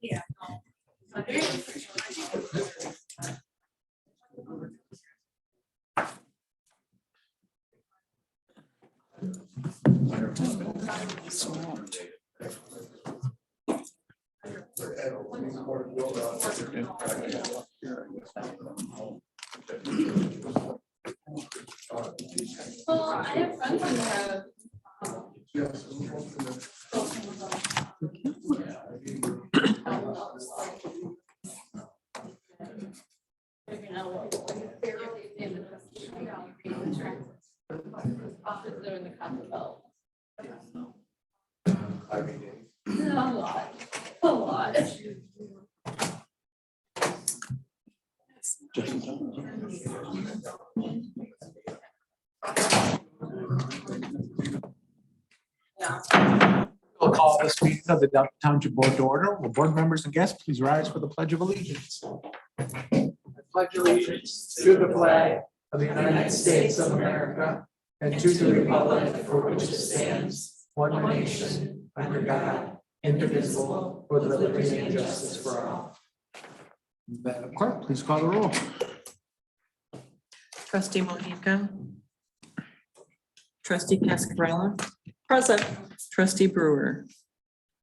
Yeah. Well, I have friends who have. They're in the Copper Belt. A lot, a lot. We'll call this meeting of the Township Board to order. Will board members and guests please rise for the Pledge of Allegiance? I pledge allegiance to the flag of the United States of America and to the republic for which it stands, one nation, under God, indivisible, with liberty and justice for all. Madam Clerk, please call the roll. Trustee Mohica. Trustee Cascarella. Present. Trustee Brewer.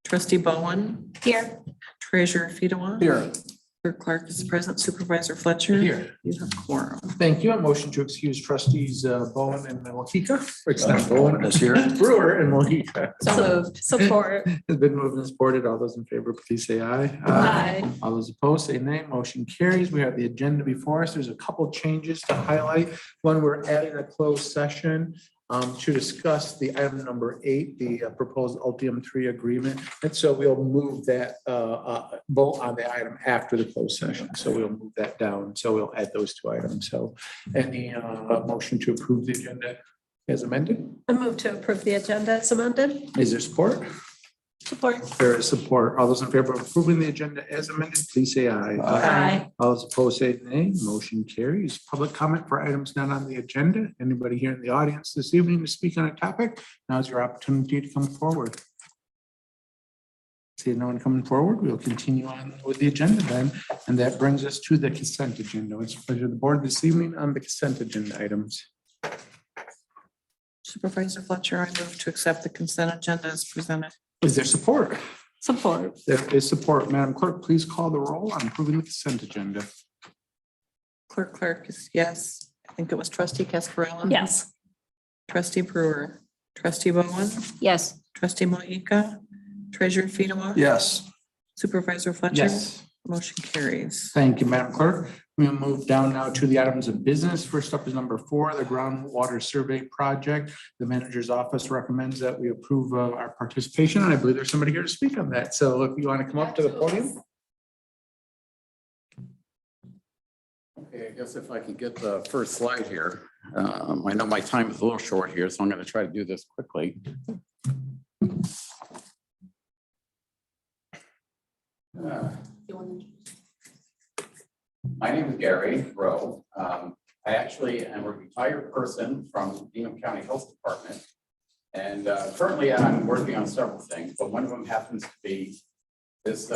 Trustee Bowen. Here. Treasurer Fedewa. Here. Clerk Clark is present. Supervisor Fletcher. Here. You have quorum. Thank you. A motion to excuse trustees Bowen and Mohica. It's not Bowen, it's here. Brewer and Mohica. So moved. Support. Has been moved and supported. All those in favor, please say aye. Aye. All those opposed, say nay. Motion carries. We have the agenda before us. There's a couple changes to highlight. One, we're adding a closed session to discuss the item number 8, the proposed Ultium 3 agreement. And so we'll move that vote on the item after the closed session. So we'll move that down. So we'll add those 2 items. So any motion to approve the agenda as amended? I move to approve the agenda as amended. Is there support? Support. There is support. All those in favor of approving the agenda as amended, please say aye. Aye. All those opposed say nay. Motion carries. Public comment for items not on the agenda. Anybody here in the audience this evening to speak on a topic? Now's your opportunity to come forward. See no one coming forward, we'll continue on with the agenda then. And that brings us to the consent agenda. It's the pleasure of the board this evening on the consent agenda items. Supervisor Fletcher, I move to accept the consent agenda as presented. Is there support? Support. There is support. Madam Clerk, please call the roll on approving the consent agenda. Clerk is yes. I think it was trustee Cascarella. Yes. Trustee Brewer. Trustee Bowen. Yes. Trustee Mohica. Treasurer Fedewa. Yes. Supervisor Fletcher. Yes. Motion carries. Thank you, Madam Clerk. We'll move down now to the items of business. First up is number 4, the groundwater survey project. The manager's office recommends that we approve our participation, and I believe there's somebody here to speak on that. So if you want to come up to the podium. Okay, I guess if I could get the first slide here. I know my time is a little short here, so I'm going to try to do this quickly. My name is Gary Rowe. I actually am a retired person from Bingham County Health Department. And currently I'm working on several things, but one of them happens to be this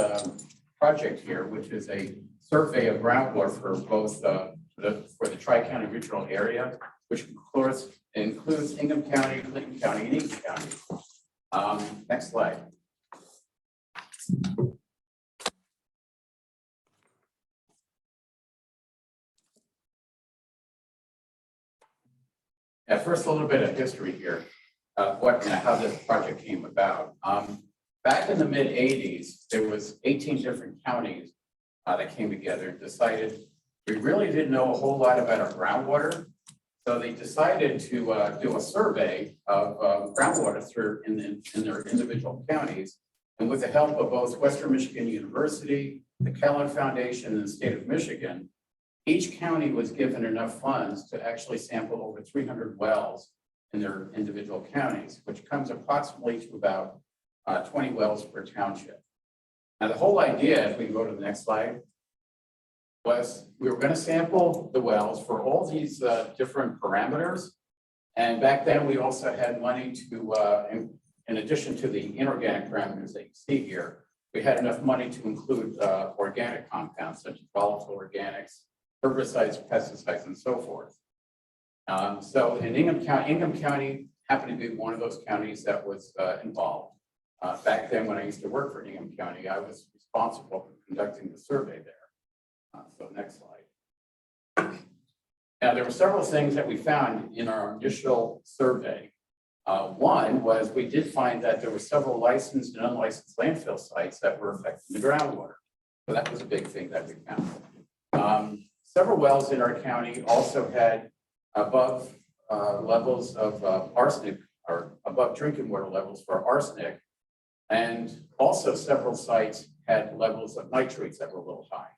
project here, which is a survey of groundwater for both for the Tri-County regional area, which includes Ingham County, Clinton County, and Eaton County. Next slide. At first, a little bit of history here, how this project came about. Back in the mid 80s, there was 18 different counties that came together and decided we really didn't know a whole lot about our groundwater. So they decided to do a survey of groundwater in their individual counties. And with the help of both Western Michigan University, the Kellogg Foundation, and the state of Michigan, each county was given enough funds to actually sample over 300 wells in their individual counties, which comes approximately to about 20 wells per township. Now, the whole idea, if we can go to the next slide, was we were going to sample the wells for all these different parameters. And back then, we also had money to, in addition to the inorganic parameters that you see here, we had enough money to include organic compounds such as volatile organics, herbicides, pesticides, and so forth. So in Ingham County happened to be one of those counties that was involved. Back then, when I used to work for Ingham County, I was responsible for conducting the survey there. So next slide. Now, there were several things that we found in our initial survey. One was we did find that there were several licensed and unlicensed landfill sites that were affecting the groundwater. So that was a big thing that we found. Several wells in our county also had above levels of arsenic, or above drinking water levels for arsenic. And also several sites had levels of nitrates that were a little high.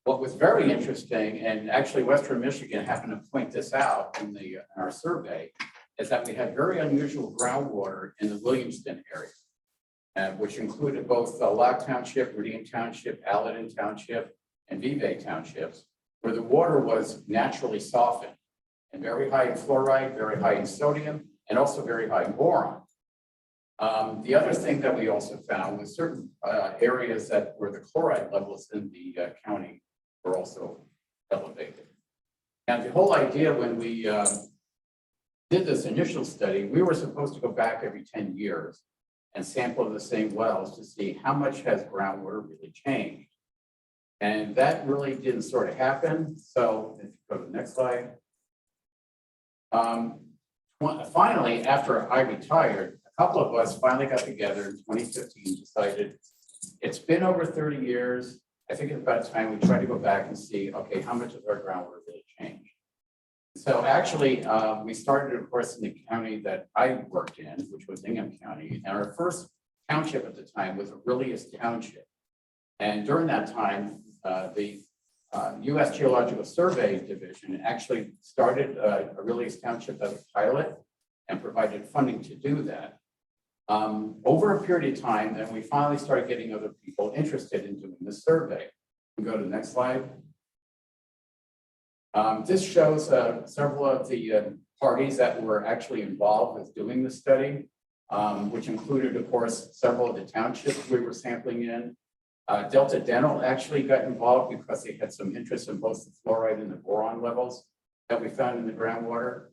What was very interesting, and actually Western Michigan happened to point this out in our survey, is that we had very unusual groundwater in the Williamston area, which included both Locke Township, Meridian Township, Allerton Township, and Vevay Townships, where the water was naturally softened and very high in fluoride, very high in sodium, and also very high in boron. The other thing that we also found was certain areas where the chloride levels in the county were also elevated. And the whole idea when we did this initial study, we were supposed to go back every 10 years and sample the same wells to see how much has groundwater really changed. And that really didn't sort of happen. So if you go to the next slide. Finally, after I retired, a couple of us finally got together in 2015, decided it's been over 30 years. I think it's about time we try to go back and see, okay, how much of our groundwater really changed? So actually, we started, of course, in the county that I worked in, which was Ingham County. And our first township at the time was Aurelius Township. And during that time, the U.S. Geological Survey Division actually started Aurelius Township as a pilot and provided funding to do that. Over a period of time, then we finally started getting other people interested in doing this survey. We go to the next slide. This shows several of the parties that were actually involved with doing the study, which included, of course, several of the townships we were sampling in. Delta Dental actually got involved because they had some interest in both the fluoride and the boron levels that we found in the groundwater.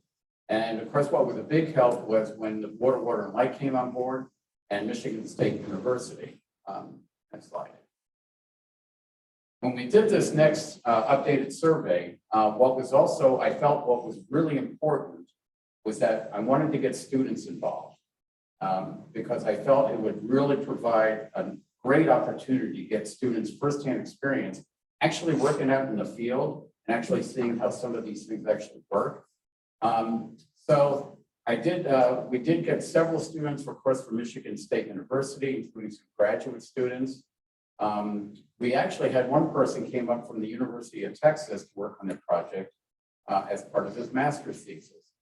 And of course, what was a big help was when the Water and Light came on board and Michigan State University. Next slide. When we did this next updated survey, what was really important was that I wanted to get students involved because I felt it would really provide a great opportunity to get students firsthand experience actually working out in the field and actually seeing how some of these things actually work. So we did get several students, of course, from Michigan State University, including some graduate students. We actually had one person came up from the University of Texas to work on the project as part of his master's thesis.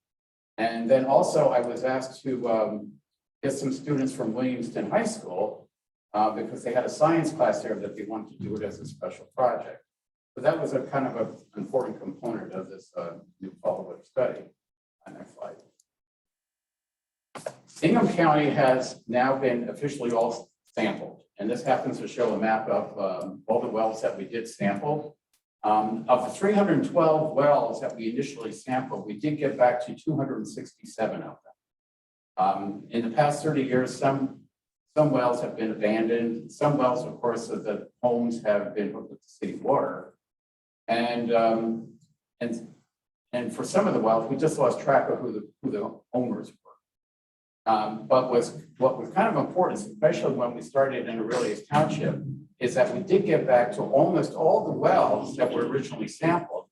And then also I was asked to get some students from Williamston High School because they had a science class there that they wanted to do it as a special project. So that was a kind of an important component of this new follow-up study. Next slide. Ingham County has now been officially all sampled, and this happens to show a map of all the wells that we did sample. Of the 312 wells that we initially sampled, we did get back to 267 of them. In the past 30 years, some wells have been abandoned. Some wells, of course, of the homes have been hooked up to city water. And for some of the wells, we just lost track of who the owners were. But what was kind of important, especially when we started in Aurelius Township, is that we did get back to almost all the wells that were originally sampled.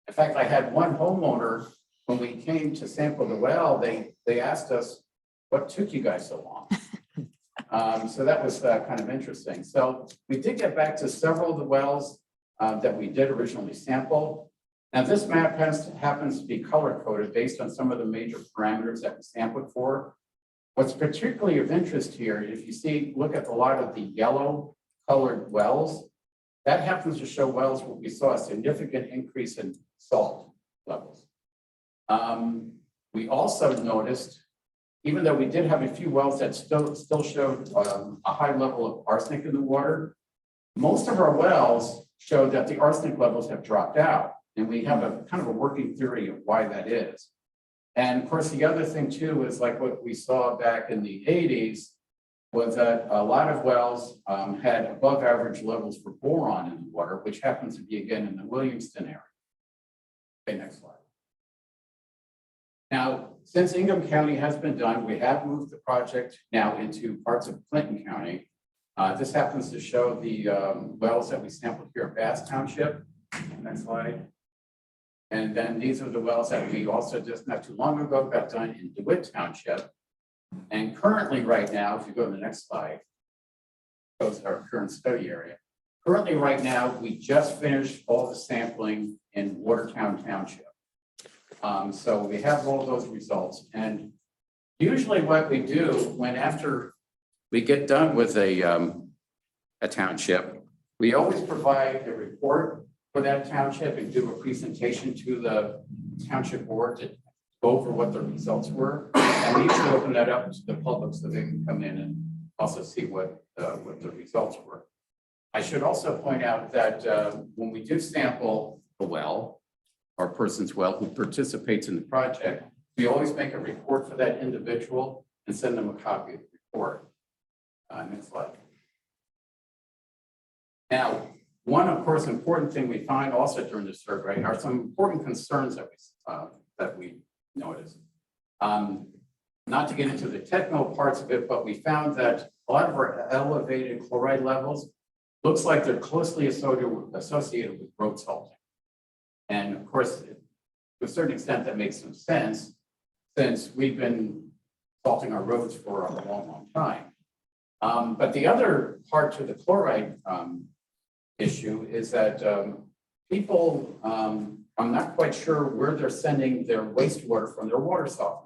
In fact, I had one homeowner, when we came to sample the well, they asked us, what took you guys so long? So that was kind of interesting. So we did get back to several of the wells that we did originally sample. Now, this map happens to be color-coded based on some of the major parameters that we sampled for. What's particularly of interest here, if you look at a lot of the yellow-colored wells, that happens to show wells where we saw a significant increase in salt levels. We also noticed even though we did have a few wells that still showed a high level of arsenic in the water, most of our wells showed that the arsenic levels have dropped out. And we have a kind of a working theory of why that is. And of course, the other thing too is like what we saw back in the 80s was that a lot of wells had above average levels for boron in the water, which happens to be again in the Williamston area. Okay, next slide. Now, since Ingham County has been done, we have moved the project now into parts of Clinton County. This happens to show the wells that we sampled here at Bass Township. Next slide. And then these are the wells that we also just not too long ago got done in DeWitt Township. And currently right now, if you go to the next slide, shows our current study area. Currently right now, we just finished all the sampling in Watertown Township. So we have all those results. And usually what we do when after we get done with a township, we always provide a report for that township and do a presentation to the township board to go over what the results were. And we usually open that up to the public so they can come in and also see what the results were. I should also point out that when we do sample a well or person's well who participates in the project, we always make a report for that individual and send them a copy of the report. Next slide. Now, one, of course, important thing we find also during the survey are some important concerns that we noticed. Not to get into the technical parts of it, but we found that a lot of our elevated chloride levels looks like they're closely associated with road salting. And of course, to a certain extent, that makes some sense since we've been salting our roads for a long, long time. But the other part to the chloride issue is that people, I'm not quite sure where they're sending their wastewater from their water softeners.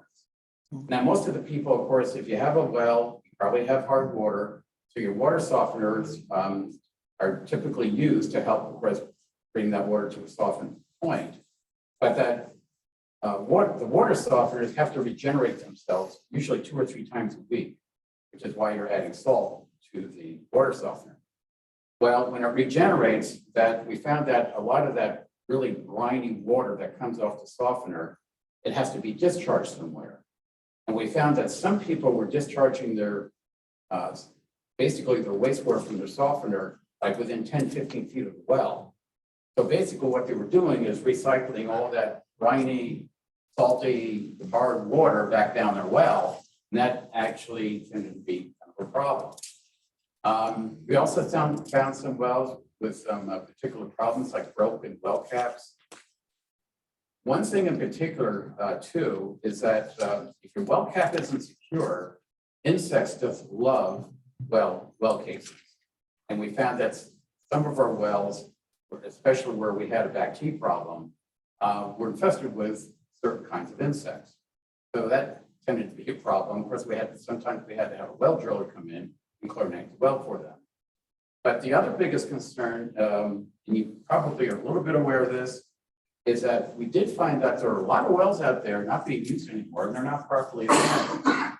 Now, most of the people, of course, if you have a well, you probably have hard water, so your water softeners are typically used to help, of course, bring that water to a softened point. But that the water softeners have to regenerate themselves usually 2 or 3 times a week, which is why you're adding salt to the water softener. Well, when it regenerates, that we found that a lot of that really briny water that comes off the softener, it has to be discharged somewhere. And we found that some people were discharging their, basically their wastewater from their softener, like within 10, 15 feet of the well. So basically what they were doing is recycling all that briny, salty, hard water back down their well. And that actually tended to be kind of a problem. We also found some wells with some particular problems like broken well caps. One thing in particular, too, is that if your well cap isn't secure, insects just love well casings. And we found that some of our wells, especially where we had a back T problem, were infested with certain kinds of insects. So that tended to be a problem. Of course, sometimes we had to have a well driller come in and chlorinate the well for them. But the other biggest concern, and you probably are a little bit aware of this, is that we did find that there are a lot of wells out there not being used anymore, and they're not properly managed.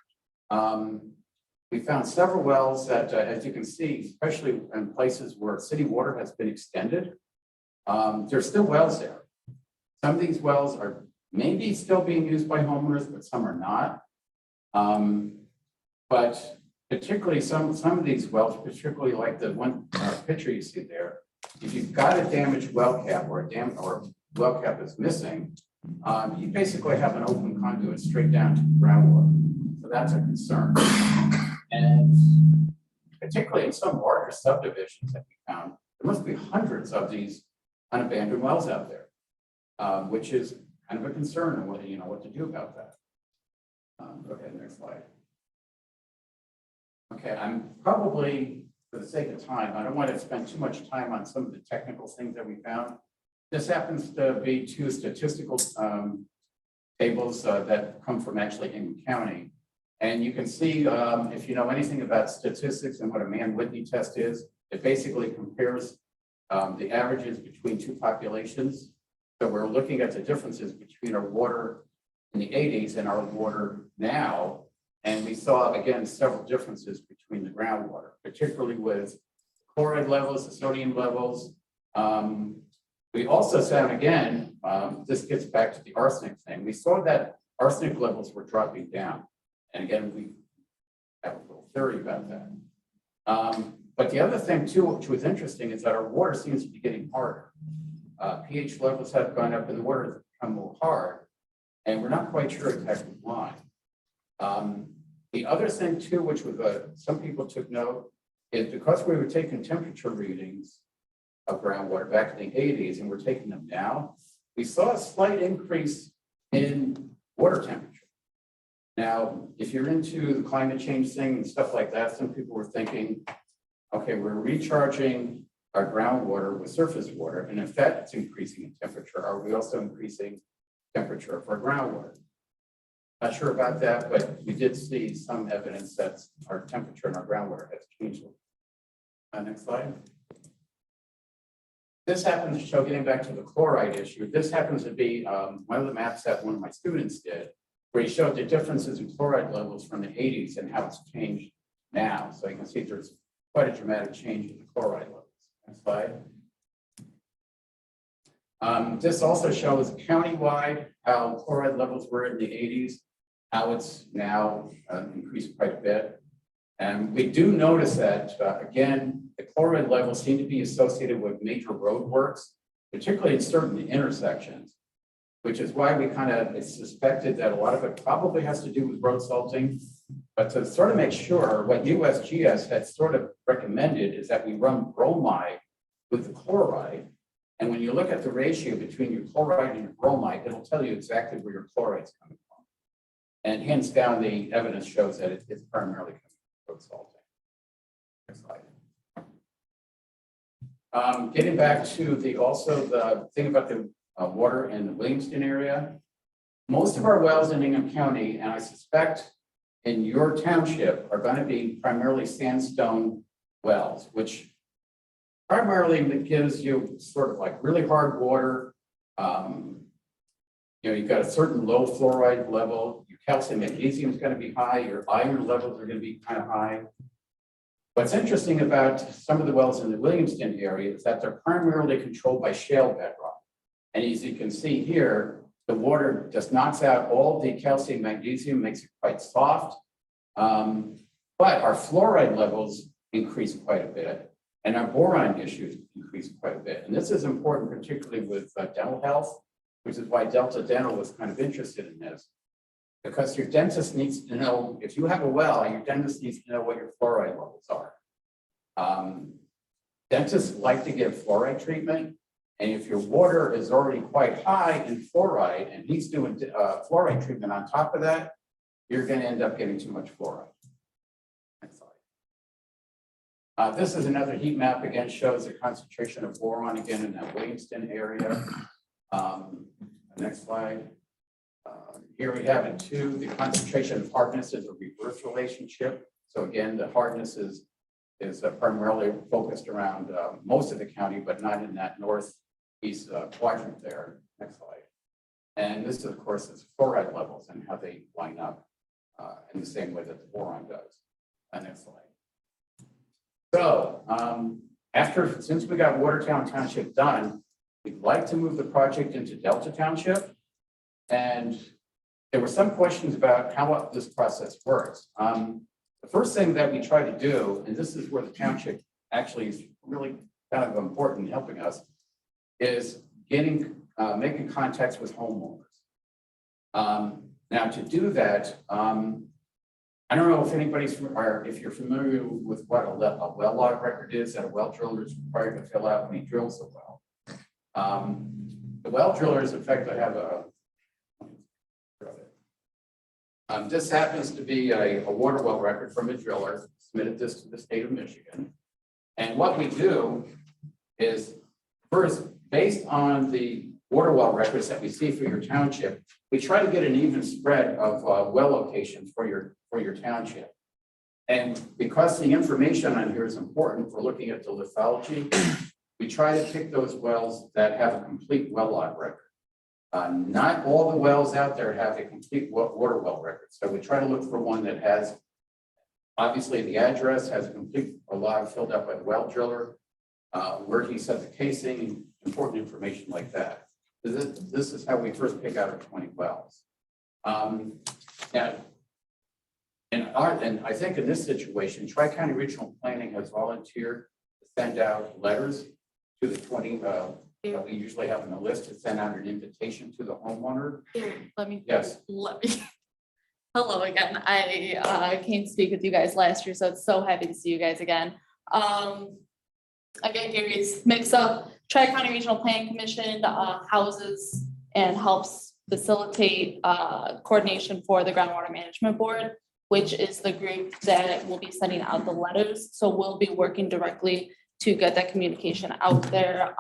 We found several wells that, as you can see, especially in places where city water has been extended, there's still wells there. Some of these wells are maybe still being used by homeowners, but some are not. But particularly some of these wells, particularly like the one picture you see there, if you've got a damaged well cap or well cap is missing, you basically have an open conduit straight down to groundwater. So that's a concern. And particularly in some larger subdivisions that we found, there must be hundreds of these unabandoned wells out there, which is kind of a concern and what to do about that. Okay, next slide. Okay, I'm probably, for the sake of time, I don't want to spend too much time on some of the technical things that we found. This happens to be 2 statistical tables that come from actually Ingham County. And you can see, if you know anything about statistics and what a Mann-Whitney test is, it basically compares the averages between 2 populations. So we're looking at the differences between our water in the 80s and our water now. And we saw, again, several differences between the groundwater, particularly with chloride levels, the sodium levels. We also found, again, this gets back to the arsenic thing. We saw that arsenic levels were dropping down. And again, we have a little theory about that. But the other thing too, which was interesting, is that our water seems to be getting harder. pH levels have gone up and the water has become more hard, and we're not quite sure exactly why. The other thing too, which was some people took note, is because we were taking temperature readings of groundwater back in the 80s and we're taking them now, we saw a slight increase in water temperature. Now, if you're into the climate change thing and stuff like that, some people were thinking, okay, we're recharging our groundwater with surface water, and if that's increasing in temperature, are we also increasing temperature of our groundwater? Not sure about that, but we did see some evidence that our temperature in our groundwater has changed. Next slide. This happens to show, getting back to the chloride issue, this happens to be one of the maps that one of my students did, where he showed the differences in chloride levels from the 80s and how it's changed now. So you can see there's quite a dramatic change in the chloride levels. Next slide. This also shows countywide how chloride levels were in the 80s, how it's now increased quite a bit. And we do notice that, again, the chloride levels seem to be associated with major road works, particularly in certain intersections, which is why we kind of suspected that a lot of it probably has to do with road salting. But to sort of make sure, what USGS had sort of recommended is that we run bromide with the chloride. And when you look at the ratio between your chloride and your bromide, it'll tell you exactly where your chloride's coming from. And hands down, the evidence shows that it's primarily coming from road salting. Next slide. Getting back to the thing about the water in the Williamston area, most of our wells in Ingham County, and I suspect in your township, are going to be primarily sandstone wells, which primarily gives you sort of like really hard water. You've got a certain low fluoride level. Your calcium magnesium is going to be high. Your iron levels are going to be kind of high. What's interesting about some of the wells in the Williamston area is that they're primarily controlled by shale bedrock. And as you can see here, the water just knocks out all the calcium magnesium, makes it quite soft. But our fluoride levels increase quite a bit, and our boron issues increase quite a bit. And this is important, particularly with dental health, which is why Delta Dental was kind of interested in this. Because your dentist needs to know, if you have a well, your dentist needs to know what your fluoride levels are. Dentists like to give fluoride treatment. And if your water is already quite high in fluoride and he's doing fluoride treatment on top of that, you're going to end up getting too much fluoride. Next slide. This is another heat map, again, shows the concentration of boron again in that Williamston area. Next slide. Here we have it too. The concentration of hardness is a reverse relationship. So again, the hardness is primarily focused around most of the county, but not in that northeast quadrant there. Next slide. And this, of course, is fluoride levels and how they line up in the same way that the boron does. Next slide. So since we got Watertown Township done, we'd like to move the project into Delta Township. And there were some questions about how this process works. The first thing that we try to do, and this is where the township actually is really kind of important in helping us, is making contacts with homeowners. Now, to do that, I don't know if if you're familiar with what a well log record is that a well driller is required to fill out when he drills a well. The well drillers, in fact, I have this happens to be a water well record from a driller, submitted this to the state of Michigan. And what we do is, first, based on the water well records that we see for your township, we try to get an even spread of well locations for your township. And because the information on here is important for looking at the lithology, we try to pick those wells that have a complete well log record. Not all the wells out there have a complete water well record. So we try to look for one that has, obviously the address has a complete log filled out by the well driller, where he set the casing, important information like that. This is how we first pick out our 20 wells. Now, and I think in this situation, Tri-County Regional Planning has volunteered to send out letters to the 20 that we usually have on the list, to send out an invitation to the homeowner. Let me. Yes. Hello again. I came to speak with you guys last year, so it's so happy to see you guys again. Again, Gary's mix up Tri-County Regional Planning Commission houses and helps facilitate coordination for the Groundwater Management Board, which is the group that will be sending out the letters. So we'll be working directly to get that communication out there.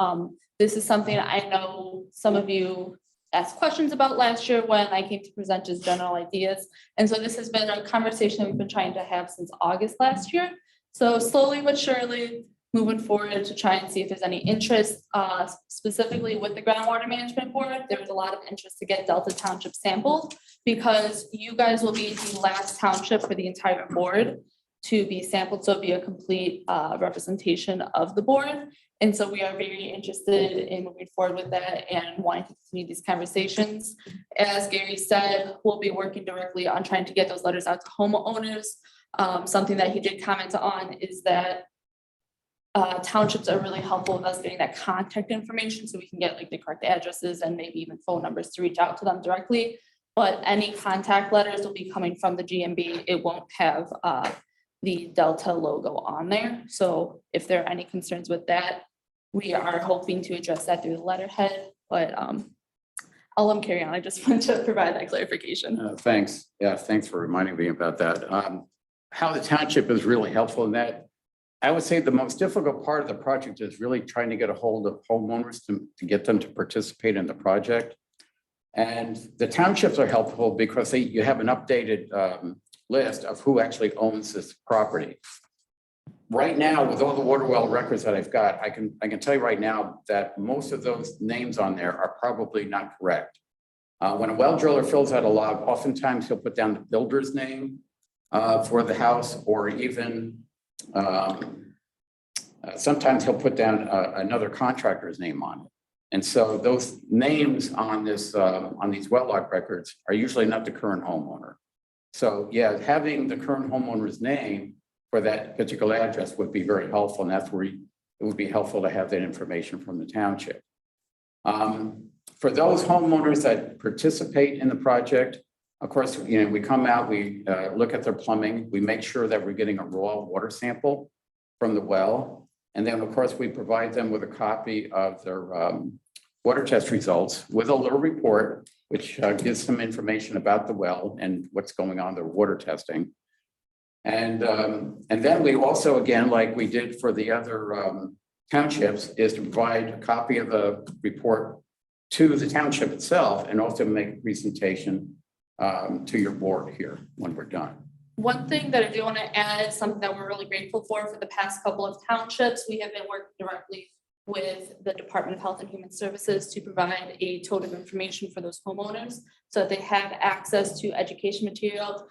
This is something I know some of you asked questions about last year when I came to present just general ideas. And so this has been a conversation we've been trying to have since August last year. So slowly but surely moving forward to try and see if there's any interest, specifically with the Groundwater Management Board. There was a lot of interest to get Delta Township sampled because you guys will be the last township for the entire board to be sampled. So it'll be a complete representation of the board. And so we are very interested in moving forward with that and wanting to continue these conversations. As Gary said, we'll be working directly on trying to get those letters out to homeowners. Something that he did comment on is that townships are really helpful with us getting that contact information so we can get like the correct addresses and maybe even phone numbers to reach out to them directly. But any contact letters will be coming from the GMB. It won't have the Delta logo on there. So if there are any concerns with that, we are hoping to address that through the letterhead, but I'll let him carry on. I just want to provide that clarification. Thanks. Yeah, thanks for reminding me about that. How the township is really helpful in that. I would say the most difficult part of the project is really trying to get a hold of homeowners to get them to participate in the project. And the townships are helpful because you have an updated list of who actually owns this property. Right now, with all the water well records that I've got, I can tell you right now that most of those names on there are probably not correct. When a well driller fills out a log, oftentimes he'll put down the builder's name for the house, or even sometimes he'll put down another contractor's name on it. And so those names on this on these well log records are usually not the current homeowner. So yeah, having the current homeowner's name for that particular address would be very helpful, and that's where it would be helpful to have that information from the township. For those homeowners that participate in the project, of course, we come out, we look at their plumbing, we make sure that we're getting a raw water sample from the well, and then of course we provide them with a copy of their water test results with a little report, which gives some information about the well and what's going on their water testing. And then we also, again, like we did for the other townships, is to provide a copy of the report to the township itself and also make a presentation to your board here when we're done. One thing that I do want to add, something that we're really grateful for the past couple of townships, we have been working directly with the Department of Health and Human Services to provide a total of information for those homeowners so that they have access to education material,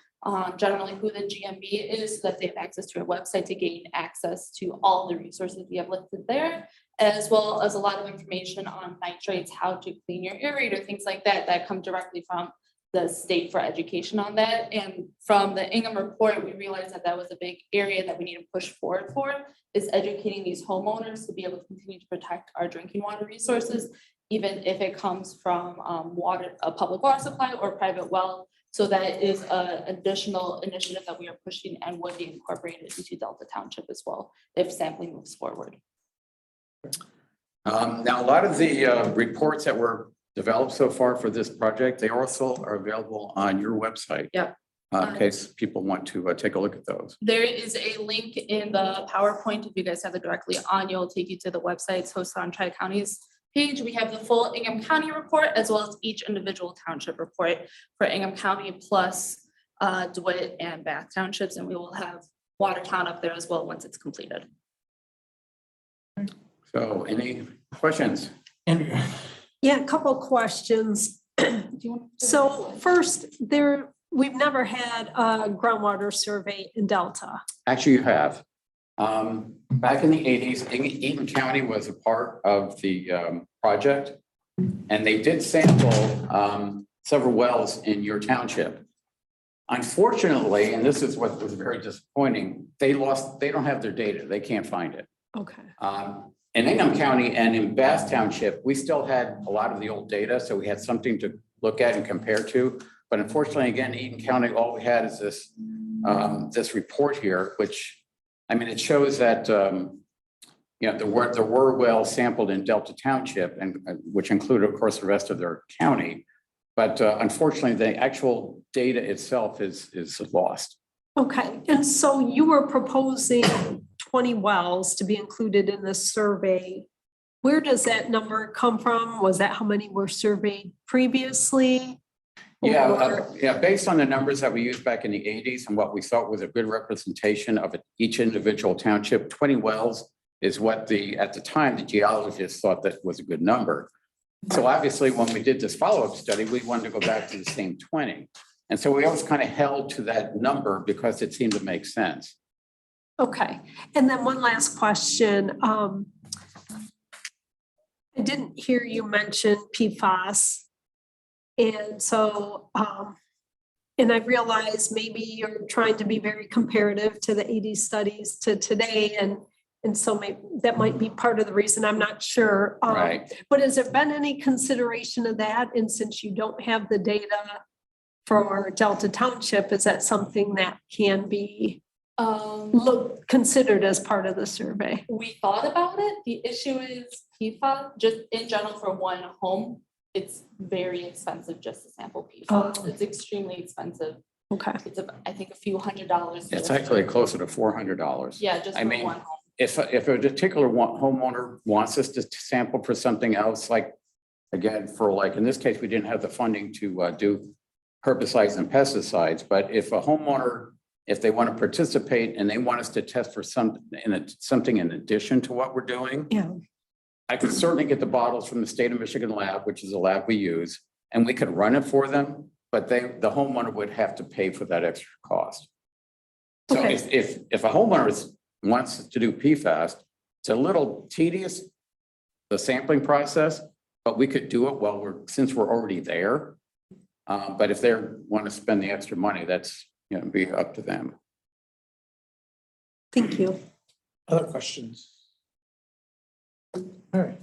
generally who the GMB is, so that they have access to our website to gain access to all the resources we have listed there, as well as a lot of information on nitrates, how to clean your aerator, things like that, that come directly from the state for education on that. And from the Ingham report, we realized that that was a big area that we need to push forward for, is educating these homeowners to be able to continue to protect our drinking water resources, even if it comes from a public water supply or private well. So that is an additional initiative that we are pushing and would be incorporated into Delta Township as well, if sampling moves forward. Now, a lot of the reports that were developed so far for this project, they also are available on your website. Yeah. In case people want to take a look at those. There is a link in the PowerPoint. If you guys have it directly on, you'll take you to the websites hosted on Tri-County's page. We have the full Ingham County report as well as each individual township report for Ingham County plus DeWitt and Bath Townships, and we will have Watertown up there as well once it's completed. So any questions? Andrew, Yeah, a couple questions. Do you want to- So first, we've never had a groundwater survey in Delta. Actually, you have. Back in the 80s, Eaton County was a part of the project. And they did sample several wells in your township. Unfortunately, and this is what was very disappointing, they don't have their data. They can't find it. Okay. In Ingham County and in Bath Township, we still had a lot of the old data, so we had something to look at and compare to. But unfortunately, again, Eaton County, all we had is this report here, which, I mean, it shows that, there were wells sampled in Delta Township, and which included, of course, the rest of their county. But unfortunately, the actual data itself is lost. Okay, and so you were proposing 20 wells to be included in this survey. Where does that number come from? Was that how many were surveyed previously? Yeah, based on the numbers that we used back in the 80s and what we thought was a good representation of each individual township, 20 wells is what at the time, the geologists thought that was a good number. So obviously, when we did this follow-up study, we wanted to go back to the same 20. And so we always kind of held to that number because it seemed to make sense. Okay, and then one last question. I didn't hear you mention PFAS. And so, and I realize maybe you're trying to be very comparative to the 80s studies to today. And so maybe that might be part of the reason, I'm not sure. Right. But has there been any consideration of that? And since you don't have the data for Delta Township, is that something that can be considered as part of the survey? We thought about it. The issue is PFAS, just in general for one home, it's very expensive just to sample PFAS. Oh. It's extremely expensive. Okay. It's I think a few $100s. It's actually closer to $400. Yeah, just I for mean, one home. If a particular homeowner wants us to sample for something else, like, again, in this case, we didn't have the funding to do herbicides and pesticides, but if a homeowner, if they want to participate and they want us to test for something in addition to what we're doing, Yeah. I could certainly get the bottles from the state of Michigan lab, which is a lab we use, and we could run it for them, but the homeowner would have to pay for that extra cost. So Okay. if a homeowner wants to do PFAS, it's a little tedious, the sampling process, but we could do it since we're already there. But if they want to spend the extra money, that's be up to them. Thank you. Other questions? All right.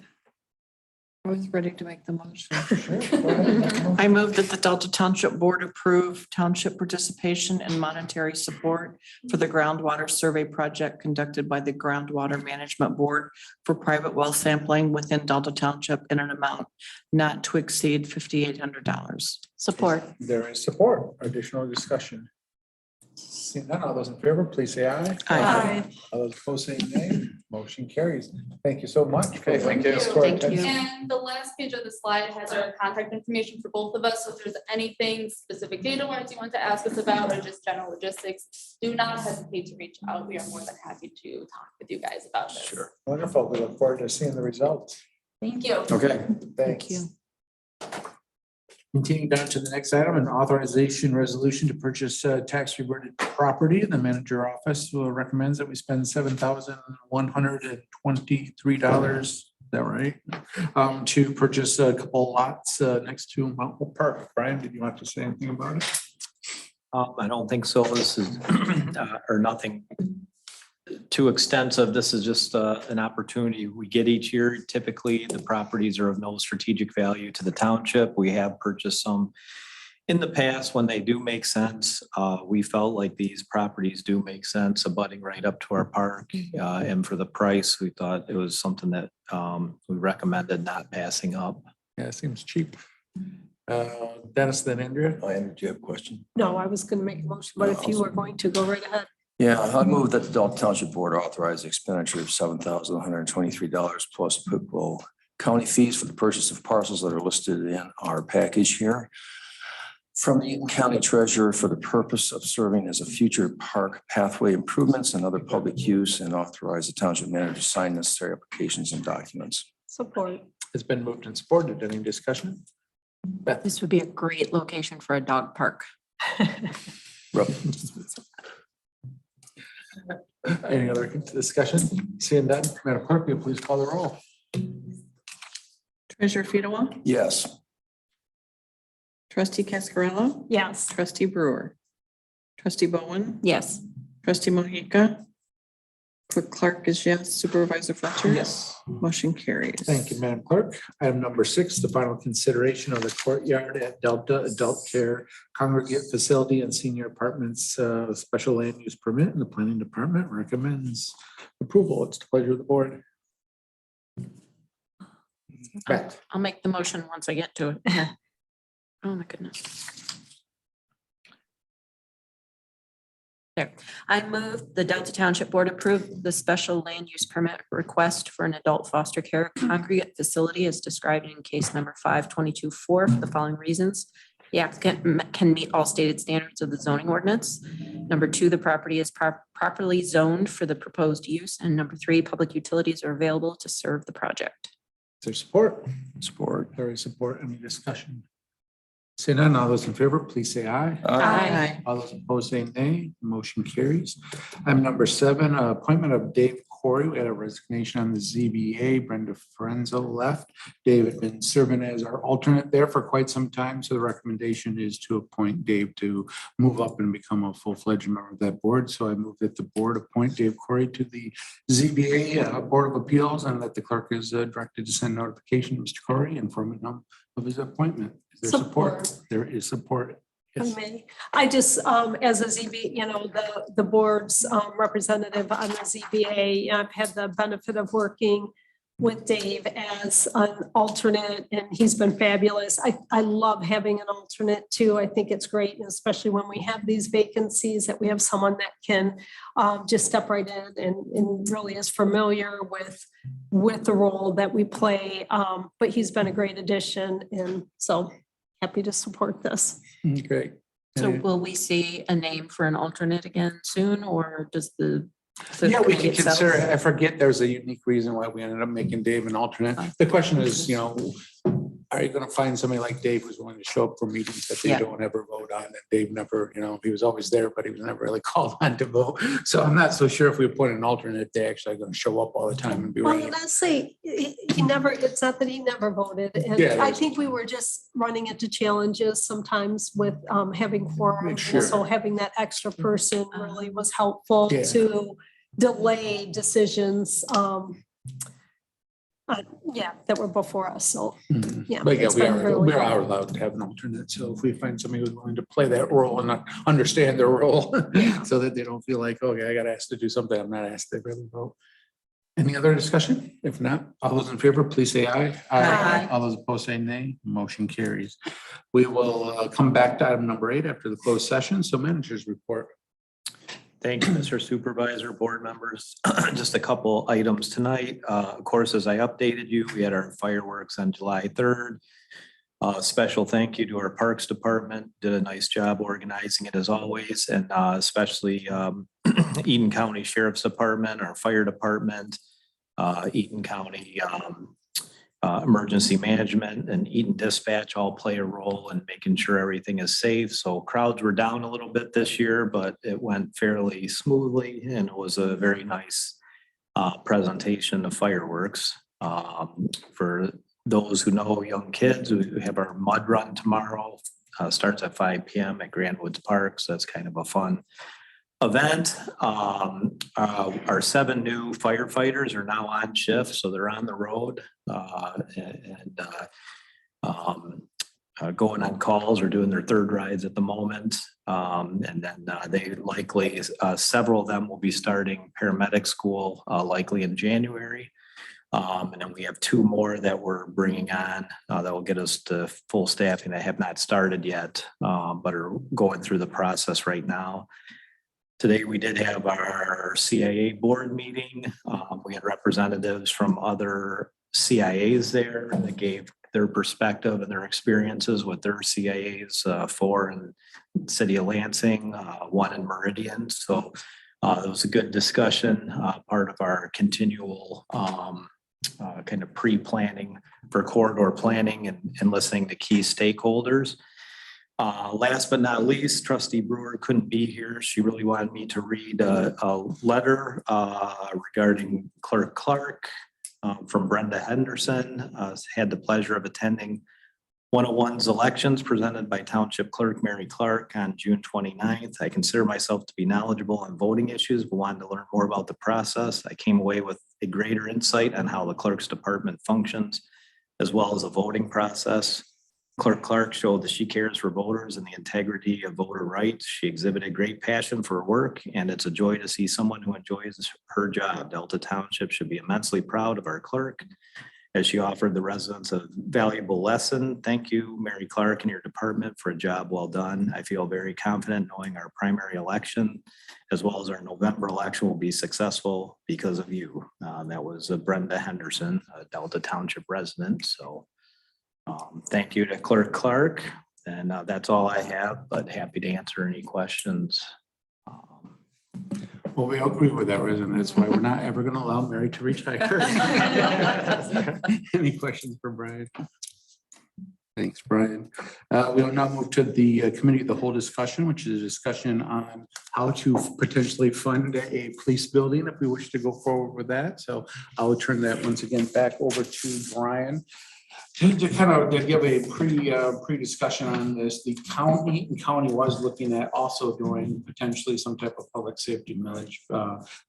I was ready to make the motion. Sure. Go ahead. I move that the Delta Township Board approve township participation and monetary support for the groundwater survey project conducted by the Groundwater Management Board for private well sampling within Delta Township in an amount not to exceed $5,800. Support. There is support. Additional discussion. Seeing none, all those in favor, please say aye. Aye. All those opposed say nay. Motion carries. Thank you so much. Okay, thank you. Thank you. And the last page of the slide has our contact information for both of us. So if there's anything specific data-wise you want to ask us about or just general logistics, do not hesitate to reach out. We are more than happy to talk with you guys about this. Sure. Wonderful. We look forward to seeing the results. Thank you. Okay. Thanks. you. Continuing down to the next item, an authorization resolution to purchase tax reverted property. The manager office recommends that we spend $7,123. Is that right? To purchase a couple lots next to Mount Hope Park. Brian, did you want to say anything about it? I don't think so. This is, or nothing too extensive. This is just an opportunity we get each year. Typically, the properties are of no strategic value to the township. We have purchased some in the past when they do make sense. We felt like these properties do make sense, abutting right up to our park. And for the price, we thought it was something that we recommended not passing up. Yeah, it seems cheap. Dennis, then Andrea. Andrew, do you have a question? No, I was going to make a motion, but if you were going to, go right ahead. Yeah, I move that the Delta Township Board authorize the expenditure of $7,123 plus applicable county fees for the purchase of parcels that are listed in our package here from the Eaton County Treasurer for the purpose of serving as a future park pathway improvements and other public use, and authorize the township manager to sign necessary applications and documents. Support. It's been moved and supported. Any discussion? Beth? This would be a great location for a dog park. Any other discussion? Seeing none, Madam Clerk, will you please call the roll? Treasurer Fedewa, Yes. trustee Cascarella, Yes. trustee Brewer, trustee Bowen, Yes. trustee Mohica. Clerk is yes, supervisor Fletcher. Yes. Motion carries. Thank you, Madam Clerk. Item number 6, the final consideration of the courtyard at Delta Adult Care Congregate Facility and Senior Apartments Special Land Use Permit, and the Planning Department recommends approval. It's the pleasure of the board. Beth? I'll make the motion once I get to it. Oh, my goodness. There. I move the Delta Township Board approve the special land use permit request for an adult foster care congregate facility as described in case number 5224 for the following reasons. The applicant can meet all stated standards of the zoning ordinance. Number 2, the property is properly zoned for the proposed use. And number 3, public utilities are available to serve the project. Is there support? Support. There is support. Any discussion? Seeing none, all those in favor, please say aye. Aye. All those opposed say nay. Motion carries. Item number 7, appointment of Dave Corey. We had a resignation on the ZBA. Brenda Forenzo left. Dave had been serving as our alternate there for quite some time. So the recommendation is to appoint Dave to move up and become a full-fledged member of that board. So I move that the board appoint Dave Corey to the ZBA Board of Appeals, and that the clerk is directed to send notification to Mr. Corey informing him of his appointment. Is there support? There is support. Yes. I just, as a ZB, the board's representative on the ZBA, I've had the benefit of working with Dave as an alternate, and he's been fabulous. I love having an alternate too. I think it's great, and especially when we have these vacancies, that we have someone that can just step right in and really is familiar with the role that we play. But he's been a great addition, and so happy to support this. Great. So will we see a name for an alternate again soon, or does the? Yeah, we can committee itself- consider, I forget, there's a unique reason why we ended up making Dave an alternate. The question is, are you gonna find somebody like Dave who's willing to show up for meetings that they Yeah. don't ever vote on? And Dave never, he was always there, but he was never really called on to vote. So I'm not so sure if we appoint an alternate, they're actually gonna show up all the time and be Well, ready. let's say he never, it's not that he never voted. And Yeah, I think we were just running into challenges sometimes with having quorum. Sure. So having that extra person really was helpful Yeah. to delay decisions. That were before us. So, Mhm. yeah. But yeah, it's we been are, really we are allowed to have an alternate. So if we find somebody who's willing to play that role and not understand their role, so that they don't feel like, okay, I got asked to do something I'm not asked to really vote. Any other discussion? If not, all those in favor, please say aye. Aye. All those opposed say nay. Motion carries. We will come back to item number 8 after the closed session. So managers report. Thank you, Mr. Supervisor, board members. Just a couple items tonight. Of course, as I updated you, we had our fireworks on July 3rd. Special thank you to our Parks Department. Did a nice job organizing it as always, and especially Eden County Sheriff's Department, our Fire Department, Eaton County Emergency Management, and Eaton Dispatch all play a role in making sure everything is safe. So crowds were down a little bit this year, but it went fairly smoothly, and it was a very nice presentation of fireworks. For those who know young kids, we have our mud run tomorrow. Starts at 5 p.m. at Grand Woods Park, so that's kind of a fun event. Our 7 new firefighters are now on shift, so they're on the road going on calls or doing their 3rd rides at the moment. And then they likely, several of them will be starting paramedic school likely in January. And then we have 2 more that we're bringing on that will get us to full staffing that have not started yet, but are going through the process right now. Today, we did have our CIA board meeting. We had representatives from other CIAs there that gave their perspective and their experiences with their CIAs, 4 in the city of Lansing, 1 in Meridian. So it was a good discussion, part of our continual kind of pre-planning for corridor planning and listening to key stakeholders. Last but not least, Trustee Brewer couldn't be here. She really wanted me to read a letter regarding Clerk Clark from Brenda Henderson. Had the pleasure of attending 101's elections presented by Township Clerk Mary Clark on June 29th. I consider myself to be knowledgeable on voting issues, but wanted to learn more about the process. I came away with a greater insight on how the clerk's department functions, as well as the voting process. Clerk Clark showed that she cares for voters and the integrity of voter rights. She exhibited great passion for her work, and it's a joy to see someone who enjoys her job. Delta Township should be immensely proud of our clerk, as she offered the residents a valuable lesson. Thank you, Mary Clark, and your department for a job well done. I feel very confident knowing our primary election, as well as our November election, will be successful because of you. That was Brenda Henderson, a Delta Township resident. So thank you to Clerk Clark. And that's all I have, but happy to answer any questions. Well, we agree with that resident. That's why we're not ever going to allow Mary to retire. Any questions for Brian? Thanks, Brian. We will now move to the committee of the whole discussion, which is a discussion on how to potentially fund a police building if we wish to go forward with that. So I will turn that once again back over to Brian. To kind of give a pre-discussion on this, the county was looking at also doing potentially some type of public safety millage.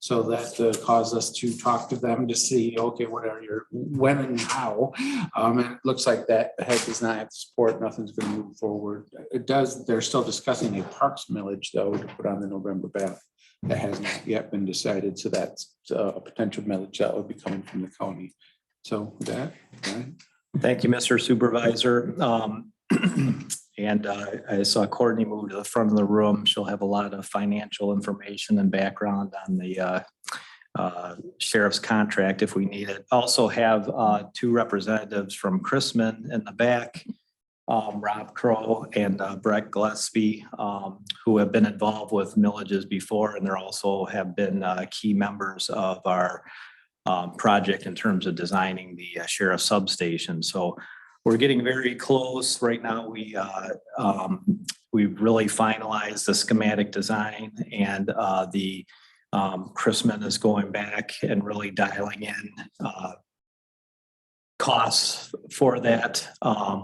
So that caused us to talk to them to see, okay, what are your, when and how. And it looks like that head does not have support. Nothing's going to move forward. It does. They're still discussing a parks millage though to put on the November ballot. That has not yet been decided. So that's a potential millage that would be coming from the county. So with that, Brian. Thank you, Mr. Supervisor. And I saw Courtney move to the front of the room. She'll have a lot of financial information and background on the sheriff's contract if we need it. Also have two representatives from Chrisman in the back, Rob Crow and Brett Gillespie, who have been involved with millages before, and they also have been key members of our project in terms of designing the sheriff substation. So we're getting very close right now. We've really finalized the schematic design, and the Chrisman is going back and really dialing in costs for that,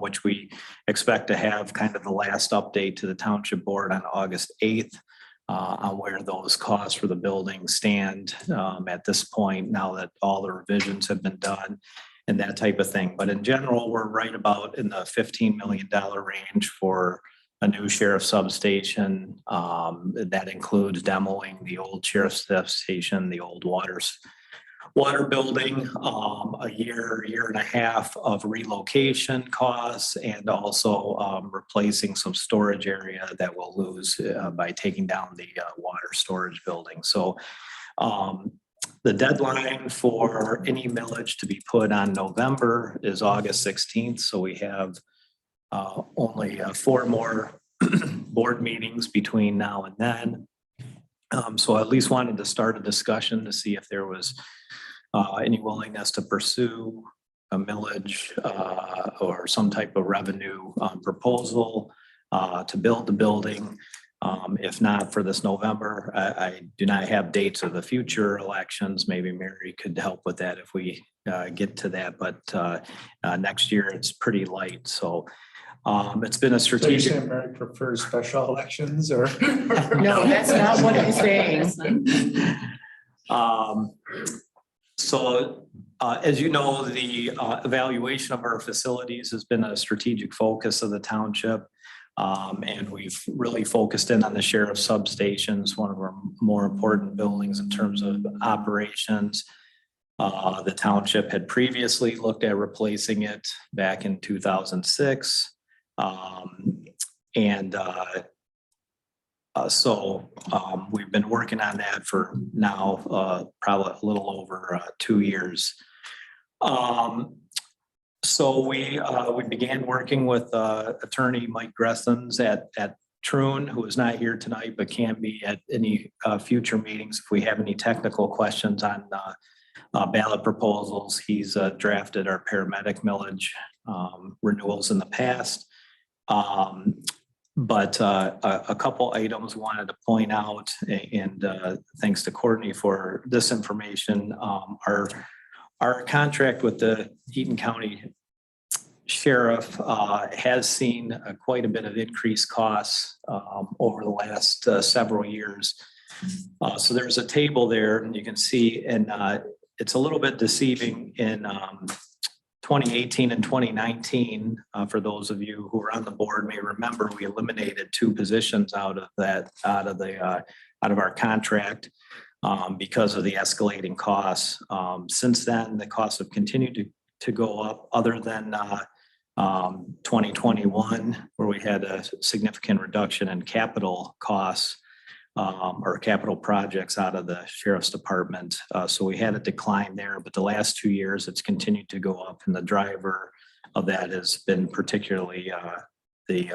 which we expect to have kind of the last update to the township board on August 8th. On where those costs for the building stand at this point, now that all the revisions have been done and that type of thing. But in general, we're right about in the $15 million range for a new sheriff substation. That includes demoing the old sheriff's substation, the old water building, a year and a half of relocation costs, and also replacing some storage area that we'll lose by taking down the water storage building. So the deadline for any millage to be put on November is August 16th. So we have only 4 more board meetings between now and then. So I at least wanted to start a discussion to see if there was any willingness to pursue a millage or some type of revenue proposal to build the building. If not for this November, I do not have dates of the future elections. Maybe Mary could help with that if we get to that. But next year it's pretty light. So it's been a strategic. So Mary prefers special elections, or No, that's not what I'm saying. So as you know, the evaluation of our facilities has been a strategic focus of the township. And we've really focused in on the sheriff's substations, one of our more important buildings in terms of operations. The township had previously looked at replacing it back in 2006. So we've been working on that for now probably a little over 2 years. So we began working with attorney Mike Gressens at Troon, who is not here tonight, but can be at any future meetings if we have any technical questions on ballot proposals. He's drafted our paramedic millage renewals in the past. But a couple items wanted to point out, and thanks to Courtney for this information. Our contract with the Eaton County Sheriff has seen quite a bit of increased costs over the last several years. So there's a table there, and you can see, and it's a little bit deceiving in 2018 and 2019. For those of you who are on the board may remember, we eliminated 2 positions out of our contract because of the escalating costs. Since then, the costs have continued to go up, other than 2021, where we had a significant reduction in capital costs or capital projects out of the sheriff's department. So we had a decline there, but the last 2 years it's continued to go up, and the driver of that has been particularly the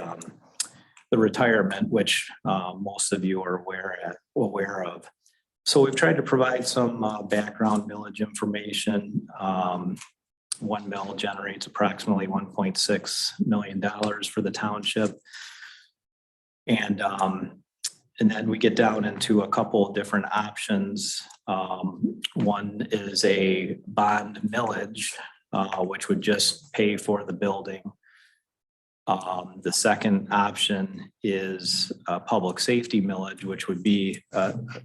retirement, which most of you are aware of. So we've tried to provide some background millage information. 1 mill generates approximately $1.6 million for the township. And then we get down into a couple of different options. One is a bond millage, which would just pay for the building. The second option is a public safety millage, which would be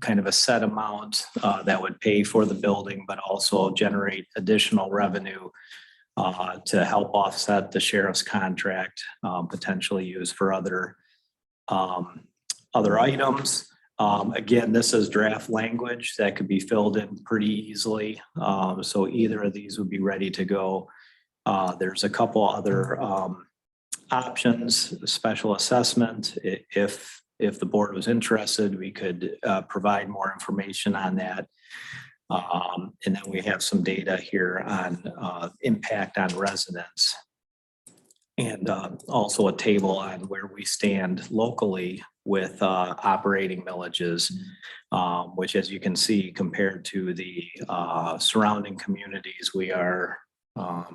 kind of a set amount that would pay for the building, but also generate additional revenue to help offset the sheriff's contract, potentially used for other items. Again, this is draft language that could be filled in pretty easily. So either of these would be ready to go. There's a couple other options, special assessment. If the board was interested, we could provide more information on that. And then we have some data here on impact on residents, and also a table on where we stand locally with operating millages, which, as you can see, compared to the surrounding communities, we are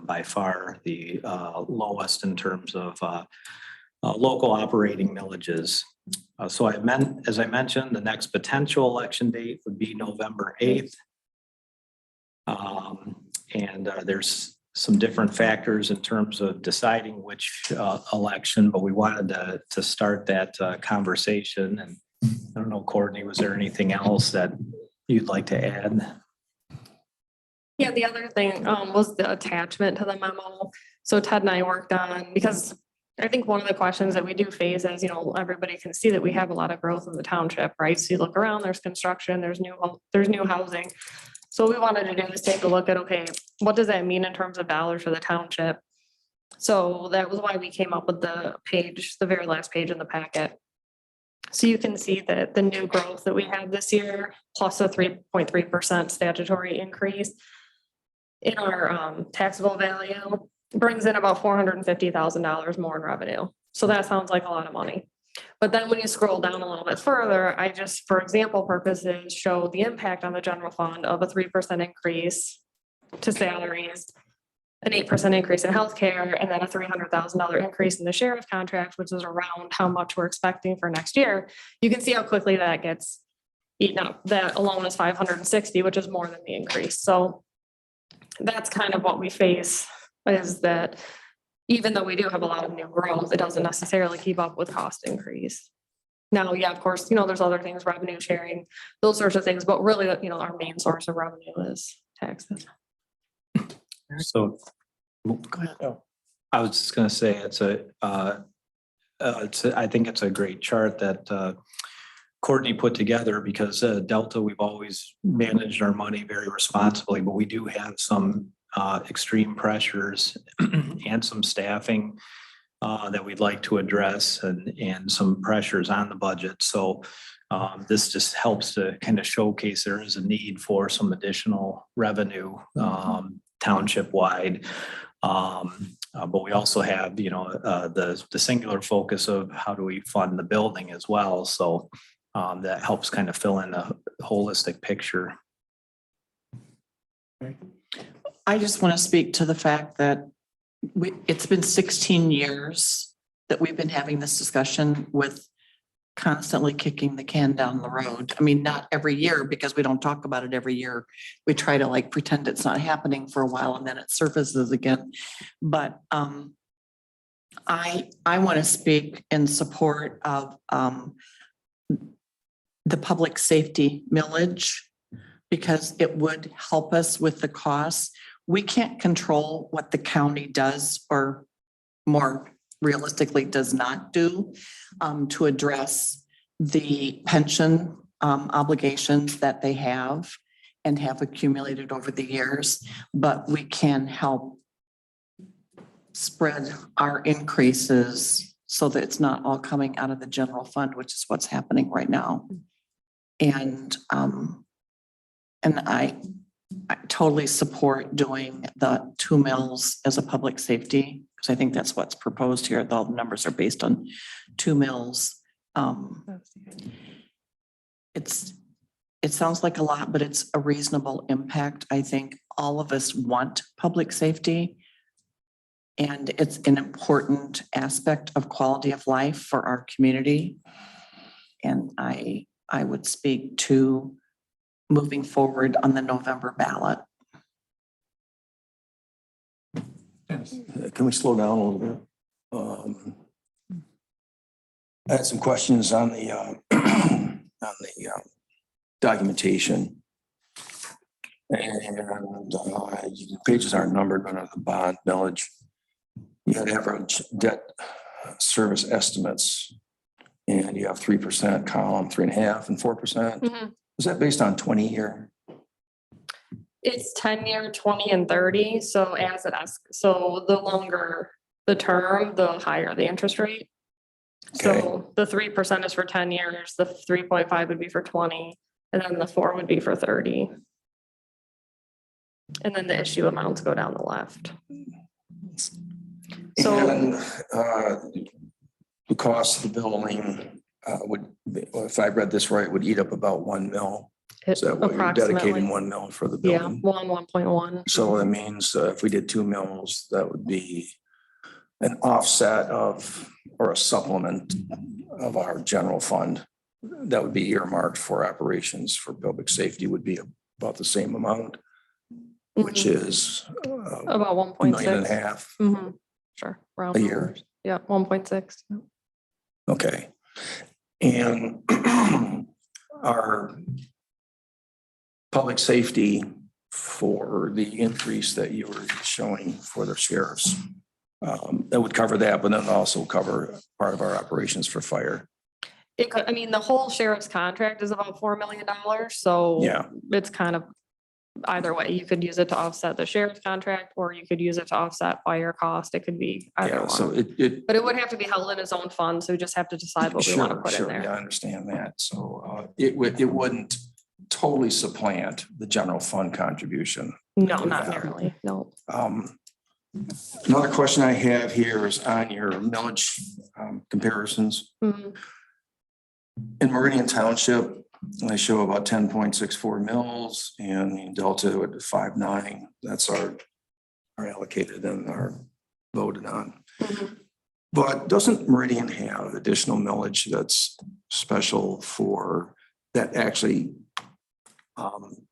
by far the lowest in terms of local operating millages. So as I mentioned, the next potential election date would be November 8th. And there's some different factors in terms of deciding which election, but we wanted to start that conversation. And I don't know, Courtney, was there anything else that you'd like to add? Yeah, the other thing was the attachment to the memo. So Ted and I worked on, because I think one of the questions that we do face is, everybody can see that we have a lot of growth in the township, right? So you look around, there's construction, there's new housing. So what we wanted to do is take a look at, okay, what does that mean in terms of dollars for the township? So that was why we came up with the very last page in the packet. So you can see that the new growth that we had this year, plus a 3.3% statutory increase in our taxable value, brings in about $450,000 more in revenue. So that sounds like a lot of money. But then when you scroll down a little bit further, I just, for example purposes, show the impact on the general fund of a 3% increase to salaries, an 8% increase in healthcare, and then a $300,000 increase in the sheriff's contract, which is around how much we're expecting for next year. You can see how quickly that gets eaten up. That alone is 560, which is more than the increase. So that's kind of what we face, is that even though we do have a lot of new growth, it doesn't necessarily keep up with cost increase. Now, yeah, of course, there's other things, revenue sharing, those sorts of things, but really, our main source of revenue is taxes. So go ahead. I was just going to say I think it's a great chart that Courtney put together, because Delta, we've always managed our money very responsibly, but we do have some extreme pressures and some staffing that we'd like to address, and some pressures on the budget. So this just helps to kind of showcase there is a need for some additional revenue township wide. But we also have, the singular focus of how do we fund the building as well. So that helps kind of fill in a holistic picture. I just want to speak to the fact that it's been 16 years that we've been having this discussion with constantly kicking the can down the road. I mean, not every year because we don't talk about it every year. We try to like pretend it's not happening for a while and then it surfaces again. But I want to speak in support of the public safety millage because it would help us with the costs. We can't control what the county does or more realistically does not do to address the pension obligations that they have and have accumulated over the years, but we can help spread our increases so that it's not all coming out of the general fund, which is what's happening right now. And I totally support doing the 2 mills as a public safety, because I think that's what's proposed here. All the numbers are based on 2 mills. It sounds like a lot, but it's a reasonable impact. I think all of us want public safety. And it's an important aspect of quality of life for our community. And I would speak to moving forward on the November ballot. Can we slow down a little bit? I had some questions on the on the documentation. And pages aren't numbered, but on the bond millage, you had average debt service estimates, and you have 3% column, 3.5% and 4%. Is that based on 20-year? It's 10-year, 20 and 30. So as it asks, so the longer the term, the higher the interest rate. Okay. So the 3% is for 10 years, the 3.5 would be for 20, and then the 4 would be for 30. And then the issue amounts go down the left. So And the cost of the building would, if I read this right, would eat up about 1 mil. Is that what you're dedicating approximately, 1 mil for the yeah, building? 1.1. So that means if we did 2 mills, that would be an offset of, or a supplement of our general fund. That would be earmarked for operations for public safety would be about the same amount, which is About 1.5 million. Sure. Round A year. numbers. Yeah, 1.6. Okay. And our public safety for the increase that you were showing for the sheriffs, that would cover that, but then also cover part of our operations for fire. It could, I mean, the whole sheriff's contract is about $4 million. So Yeah. it's kind of either way. You could use it to offset the sheriff's contract, or you could use it to offset fire cost. It could be either Yeah, so one. But it would have to be held in its own fund. So we just have to decide what we want to put in Yeah, there. I understand that. So it wouldn't totally supplant the general fund contribution. No, not nearly. No. Another question I have here is on your millage comparisons. Mhm. In Meridian Township, they show about 10.64 mils, and in Delta at 5.9. That's our allocated and our voted on. Mhm. But doesn't Meridian have additional millage that's special for that actually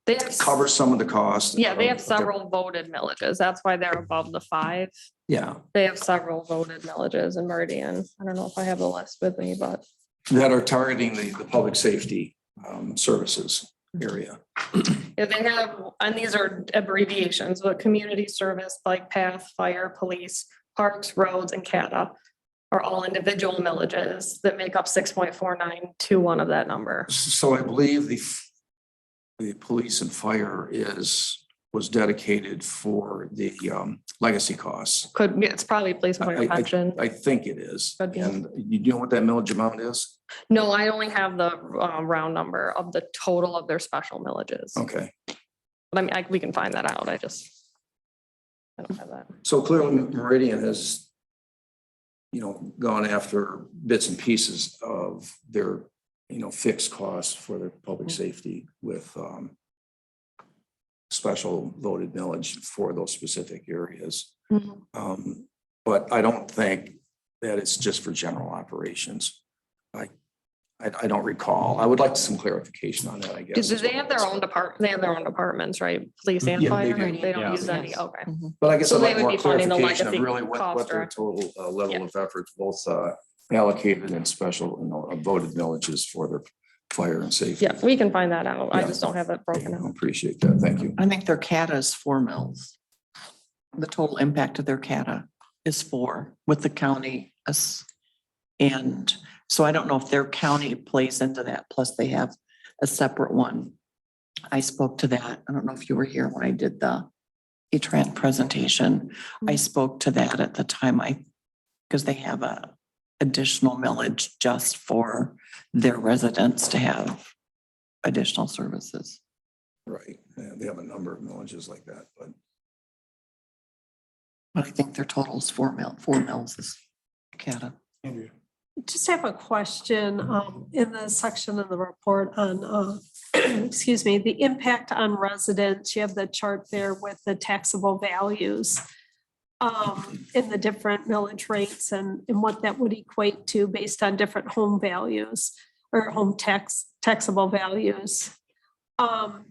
They have, covers some of the costs? yeah, they have of their- several voted millages. That's why they're above the 5. Yeah, They have several voted millages in Meridian. I don't know if I have the list with me, but that are targeting the public safety services area. yeah, they have, and these are abbreviations, but community service, bike path, fire, police, parks, roads, and CATA are all individual millages that make up 6.4921 of that number. So I believe the police and fire was dedicated for the legacy costs. Could, it's probably police and fire pension. I think it is. Could be. And you know what that millage amount is? No, I only have the round number of the total of their special millages. Okay. But I mean, we can find that out. I don't have that. So clearly Meridian has, gone after bits and pieces of their, fixed costs for their public safety with special voted millage for those specific areas. Mhm. But I don't think that it's just for general operations. I don't recall. I would like some clarification on that, I guess. Do they have their own they have their own departments, right? Police and Yeah, fire, they do. they don't Yeah. use any, Yes. okay. But I guess So I'd they like would more be funding the clarification of legacy really what cost, their right? total level Yeah. of efforts, both allocated and special, voted millages for their fire and safety. Yeah, we can find that out. I Yeah. just don't have it broken I out. appreciate that. Thank you. I think their CATA is 4 mills. The total impact of their CATA is 4 with the county. And so I don't know if their county plays into that, plus they have a separate one. I spoke to that. I don't know if you were here when I did the E-Trans presentation. I spoke to that at the time because they have a additional millage just for their residents to have additional services. Right. Yeah, they have a number of millages like that, but But I think their total is 4 mills is CATA. Andrea. Just have a question in the section of the report on, excuse me, the impact on residents. You have the chart there with the taxable values in the different millage rates and what that would equate to based on different home values or home taxable values. Do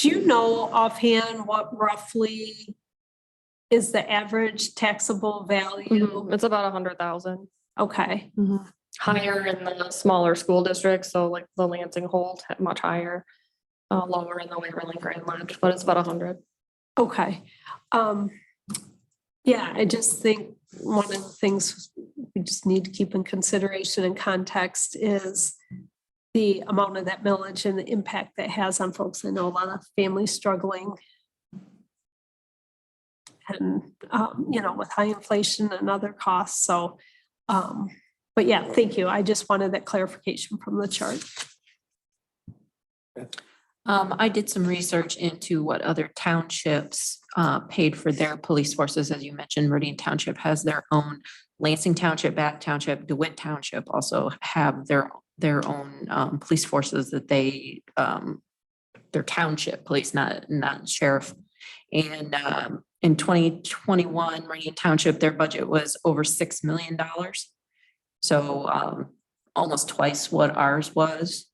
you know offhand what roughly is the average taxable value? It's about 100,000. Okay. Higher in the smaller school districts, so like the Lansing Holt, much higher. Lower in the Waverly Grand Ledge, but it's about 100. Okay. Yeah, I just think one of the things we just need to keep in consideration and context is the amount of that millage and the impact that has on folks. I know a lot of families struggling. And, with high inflation and other costs. So, but yeah, thank you. I just wanted that clarification from the chart. I did some research into what other townships paid for their police forces. As you mentioned, Meridian Township has their own. Lansing Township, Bath Township, DeWitt Township also have their own police forces that their township police, not sheriff. And in 2021, Meridian Township, their budget was over $6 million. So almost twice what ours was.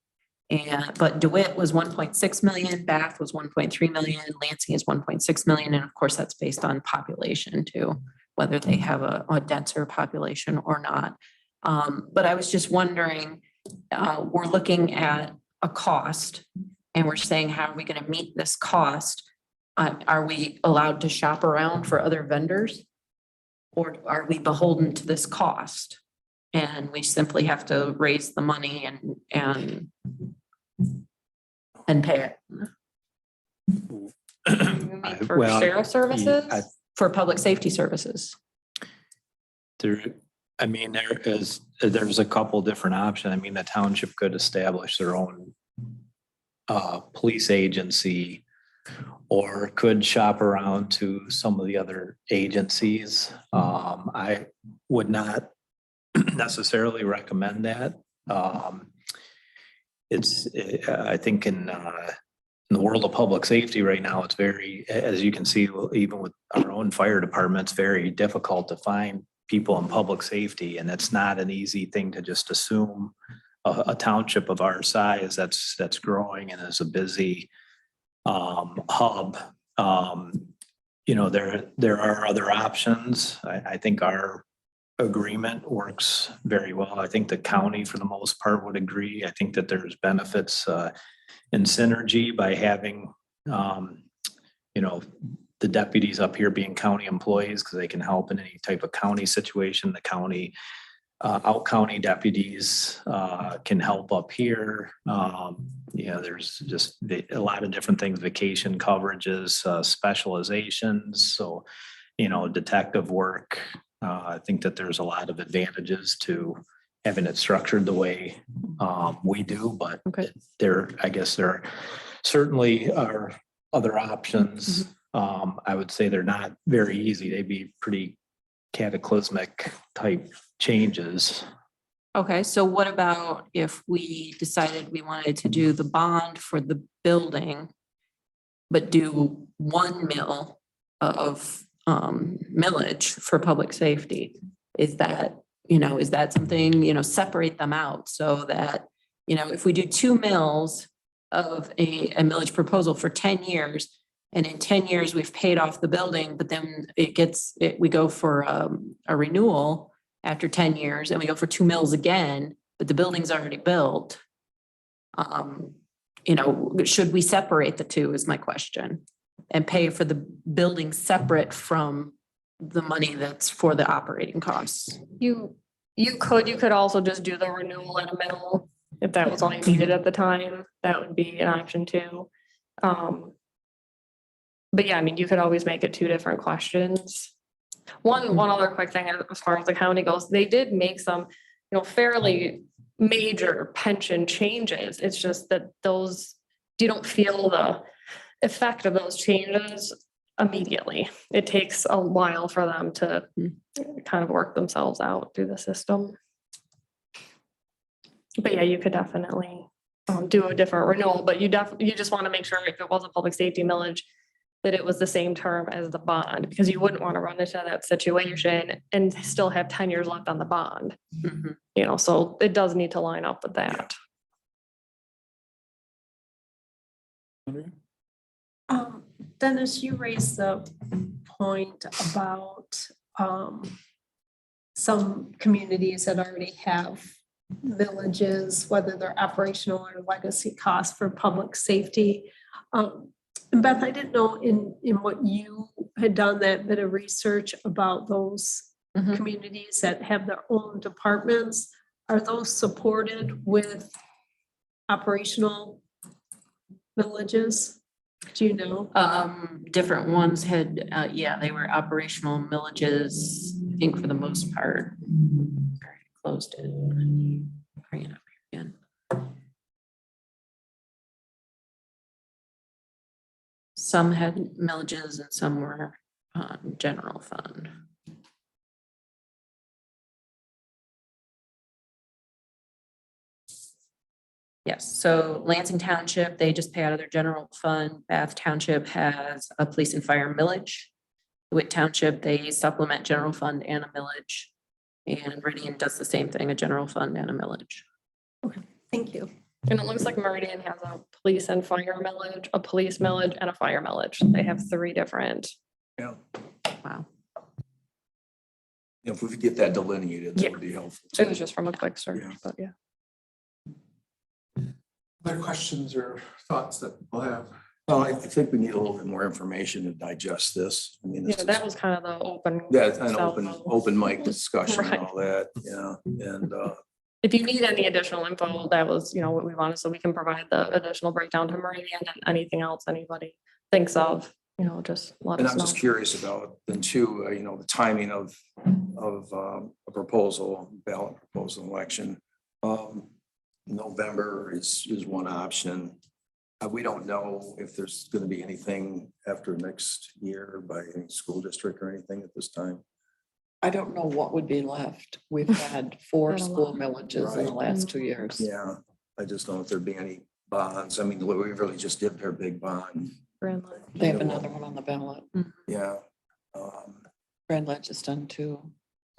But DeWitt was 1.6 million, Bath was 1.3 million, Lansing is 1.6 million. And of course, that's based on population too, whether they have a denser population or not. But I was just wondering, we're looking at a cost and we're saying, how are we going to meet this cost? Are we allowed to shop around for other vendors? Or are we beholden to this cost? And we simply have to raise the money and pay it. You mean for Well, sheriff services? For public safety services. there's a couple different options. I mean, the township could establish their own police agency or could shop around to some of the other agencies. I would not necessarily recommend that. I think in the world of public safety right now, it's very, as you can see, even with our own fire department, it's very difficult to find people in public safety. And it's not an easy thing to just assume a township of our size that's growing and is a busy hub. There are other options. I think our agreement works very well. I think the county, for the most part, would agree. I think that there's benefits in synergy by having, the deputies up here being county employees because they can help in any type of county situation. The county, out-county deputies can help up here. There's just a lot of different things, vacation coverages, specializations. So, detective work. I think that there's a lot of advantages to having it structured the way we do, but Okay. I guess there certainly are other options. I would say they're not very easy. They'd be pretty cataclysmic type changes. Okay, so what about if we decided we wanted to do the bond for the building but do 1 mil of millage for public safety. Is that, is that something, separate them out so that, if we do 2 mils of a millage proposal for 10 years, and in 10 years we've paid off the building, but then we go for a renewal after 10 years and we go for 2 mils again, but the building's already built. Should we separate the two is my question, and pay for the building separate from the money that's for the operating costs? You could also just do the renewal in the middle, if that was all you needed at the time, that would be an option too. But yeah, I mean, you could always make it 2 different questions. One other quick thing as far as the county goes, they did make some, fairly major pension changes. It's just that you don't feel the effect of those changes immediately. It takes a while for them to kind of work themselves out through the system. But yeah, you could definitely do a different renewal, but you just want to make sure if it was a public safety millage, that it was the same term as the bond, because you wouldn't want to run into that situation and still have 10 years left on the bond. So it does need to line up with that. Dennis, you raised the point about some communities that already have villages, whether they're operational or legacy costs for public safety. And Beth, I didn't know in what you had done that bit of research about those communities that have their own departments. Are those supported with operational villages? Do you know? Different ones had, they were operational millages, I think for the most part. Closed it. Bring it up again. Some had millages and some were general fund. Yes, so Lansing Township, they just pay out of their general fund. Bath Township has a police and fire millage. Witt Township, they supplement general fund and a millage. And Meridian does the same thing, a general fund and a millage. Okay, thank you. And it looks like Meridian has a police and fire millage, a police millage, and a fire millage. They have 3 different. Yeah. Wow. If we could get that delineated, that would be helpful. It was just from a quick search, Yeah. but yeah. Other questions or thoughts that people have? Well, I think we need a little bit more information to digest this. I mean, Yeah, this that is, was kind of the open. that's an cell open, phone. open mic discussion and Right. all that, yeah, and, If you need any additional info, that was, what we wanted, so we can provide the additional breakdown to Meridian and anything else anybody thinks of, just let and us I'm know. just curious about, then too, the timing of a proposal, ballot proposal election. November is one option. We don't know if there's going to be anything after next year by any school district or anything at this time. I don't know what would be left. We've had 4 Had a school lot. millages in the last 2 years. Yeah, I just don't know if there'd be any bonds. I mean, we really just did their big bond. Grand Line. They have another one on the ballot. Yeah. Grand Ledge is done too.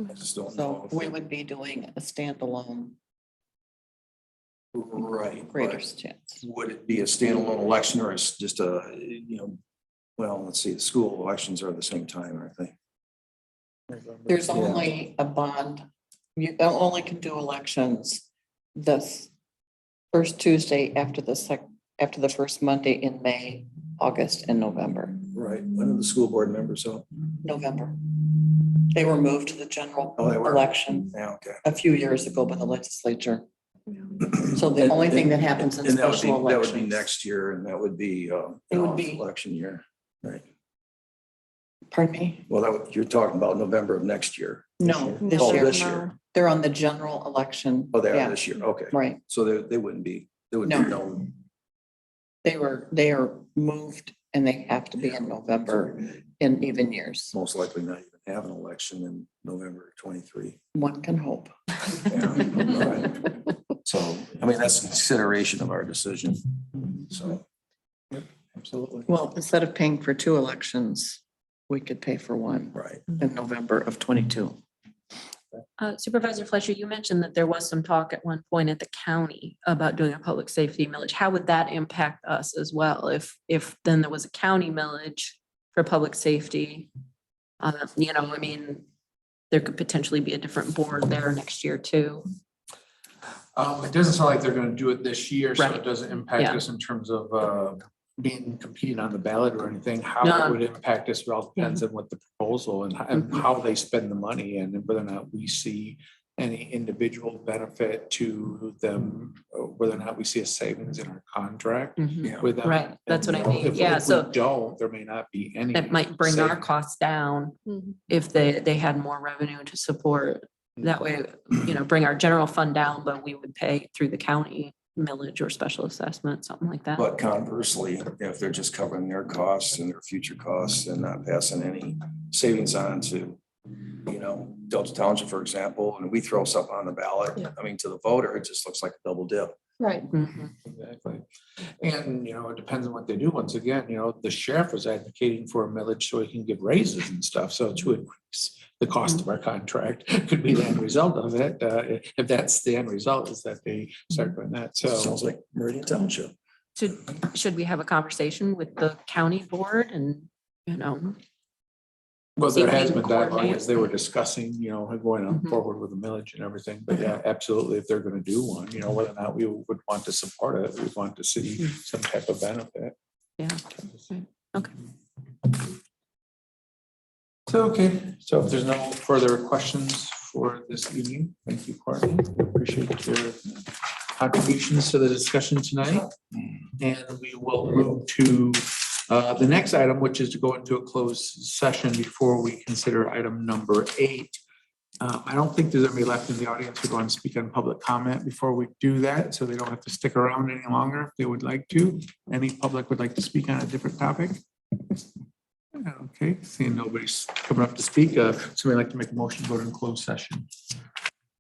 I just don't So know. we would be doing a standalone Right. greater but chance. Would it be a standalone election or is just well, let's see, the school elections are at the same time, aren't they? There's Yeah. only a bond. You only can do elections this first Tuesday after the first Monday in May, August, and November. Right. When are the school board members up? November. They were moved to the general Oh, they were? election Yeah, okay. a few years ago by the legislature. So the only thing that happens in And that would be, special that would be elections. next year and that would be, It would be- election year. Right. Pardon me? Well, you're talking about November of next year. No, this Oh, year. this year. They're on the general election. Oh, they Yeah, are this year. Okay. right. So they wouldn't be, there would be No. no, They are moved and they have to be in November in even years. most likely not even have an election in November 23. One can hope. So, I mean, that's consideration of our decision. So. Absolutely. Well, instead of paying for two elections, we could pay for one Right. in November of 22. Supervisor Fletcher, you mentioned that there was some talk at one point at the county about doing a public safety millage. How would that impact us as well? If then there was a county millage for public safety? You know, I mean, there could potentially be a different board there next year too. It doesn't sound like they're gonna do it this year, so it Right. doesn't impact Yeah. us in terms of competing on the ballot or anything. How No. it would impact us, it all depends on what the proposal and how they spend the money and whether or not we see any individual benefit to them, or whether or not we see a savings in our contract Yeah. with them. Right, that's what I And, mean. if- Yeah, if we so don't, there may not be any. it might bring our savings. costs down Mhm. if they had more revenue to support. That way, you know, bring our general fund down, but we would pay through the county millage or special assessment, something like that. But conversely, if they're just covering their costs and their future costs and not passing any savings on to, you know, Delta Township, for example, and we throw something on the ballot, Yeah. I mean, to the voter, it just looks like a double dip. Right. Mhm. Exactly. And, you know, it depends on what they do. Once again, you know, the sheriff was advocating for a millage so he can give raises and stuff. So to increase the cost of our contract could be the end result of it. If that's the end result is that they start doing that. So Sounds like Meridian Township. Should we have a conversation with the county board and, you know, well, see there if we has can been dialogue coordinate. as they were discussing, you know, going on Mhm. forward with the millage and everything. But yeah, absolutely. If they're going to do one, you know, whether or not we would want to support it, we want to see some type of benefit. Yeah. Okay. So, okay, so if there's no further questions for this evening, thank you, Courtney. We appreciate your contributions to the discussion tonight. And we will move to the next item, which is to go into a closed session before we consider item number 8. I don't think there's anybody left in the audience who want to speak on public comment before we do that, so they don't have to stick around any longer if they would like to. Any public would like to speak on a different topic? Okay, seeing nobody's coming up to speak, somebody like to make a motion to go to closed session.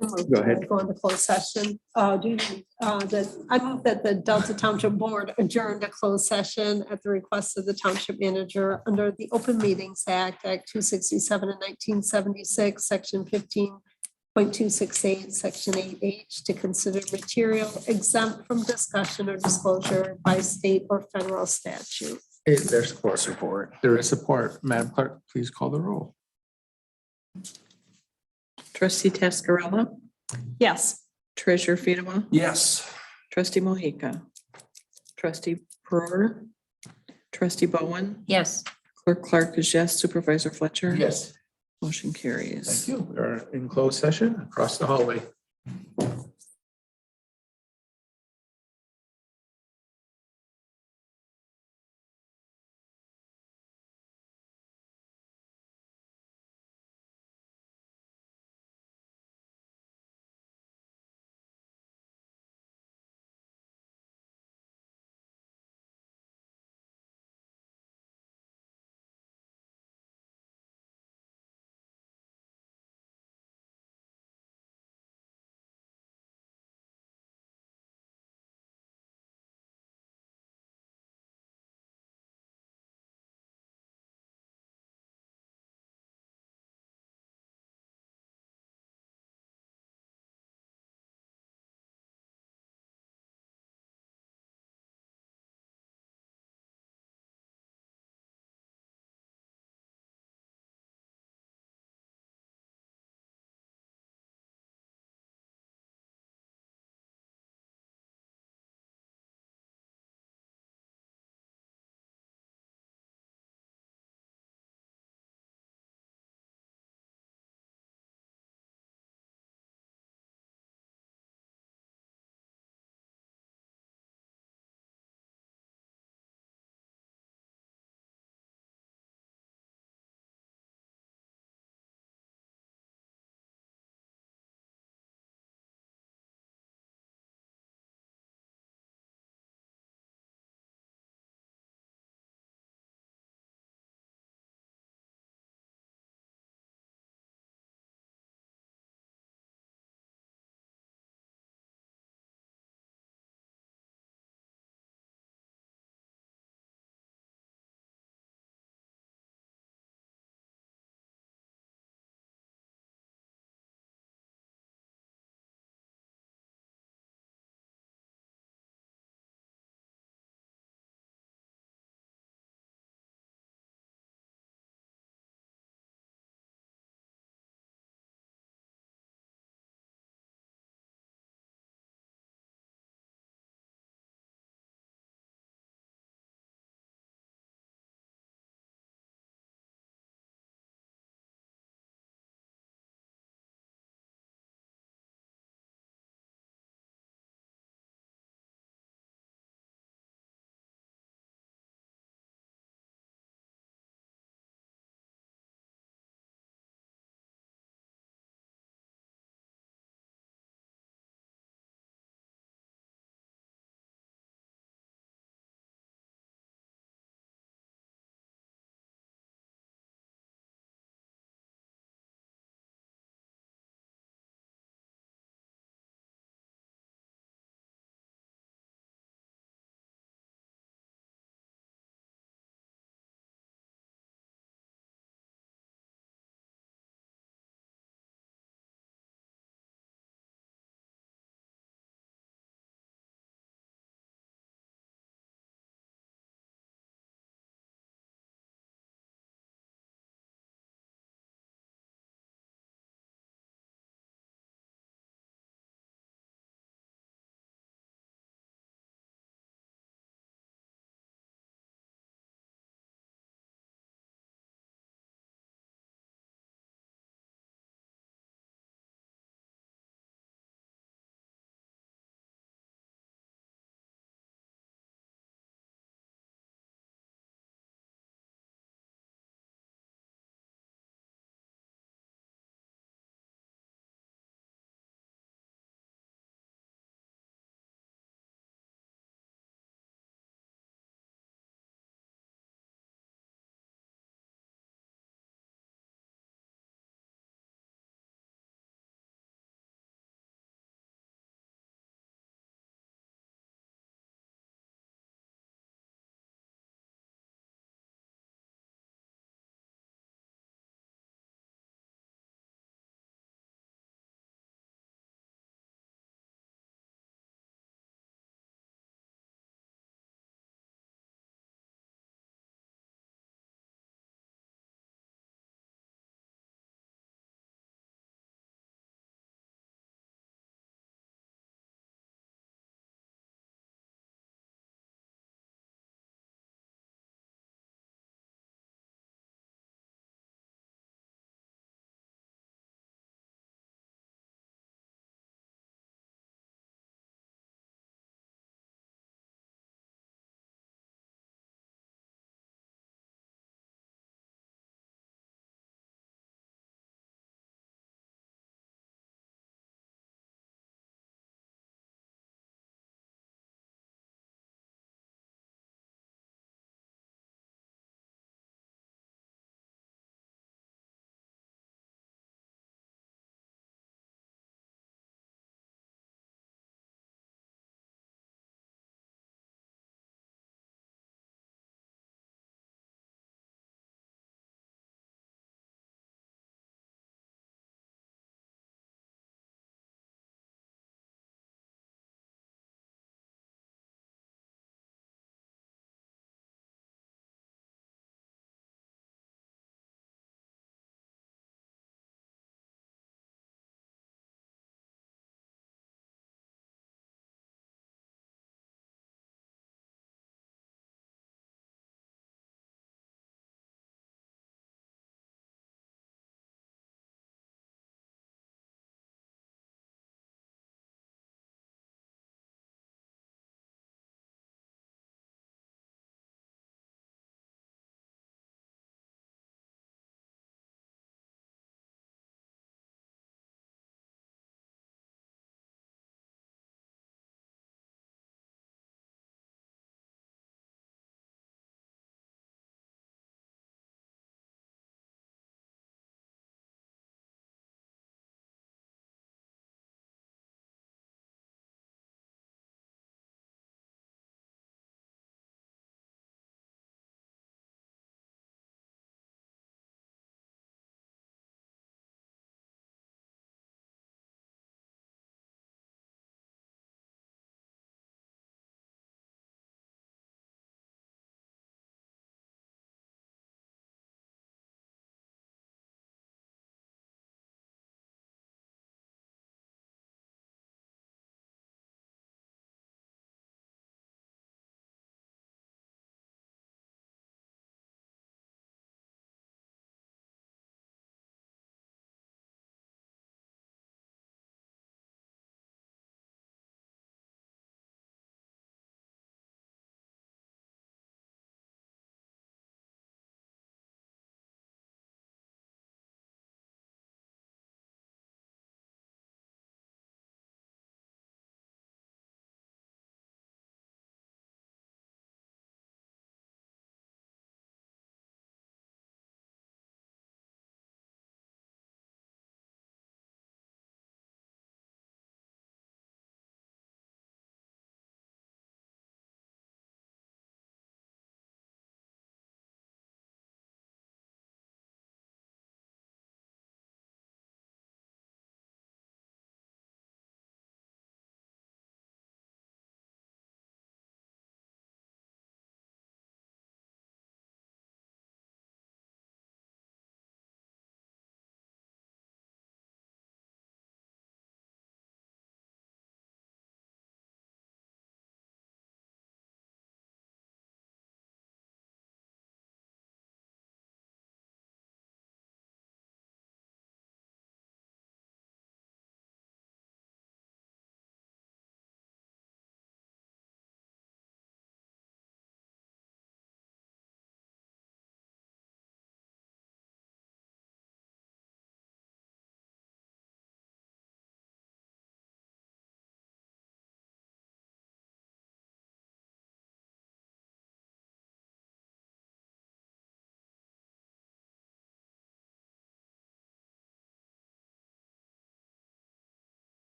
Go ahead. Go into closed session. I move that the Delta Township Board adjourned a closed session at the request of the township manager under the Open Meetings Act, Act 267 and 1976, Section 15.268, Section 8H, to consider material exempt from discussion or disclosure by state or federal statute. Is there support? There is support. Madam Clerk, please call the roll. Trustee Tascarella, Yes. Treasurer Fedema, Yes. Trustee Mohica, Trustee Brewer, Trustee Bowen, Yes. Clerk Clark is yes, Supervisor Fletcher. Yes. Motion carries. Thank you. We are in closed session across the hallway.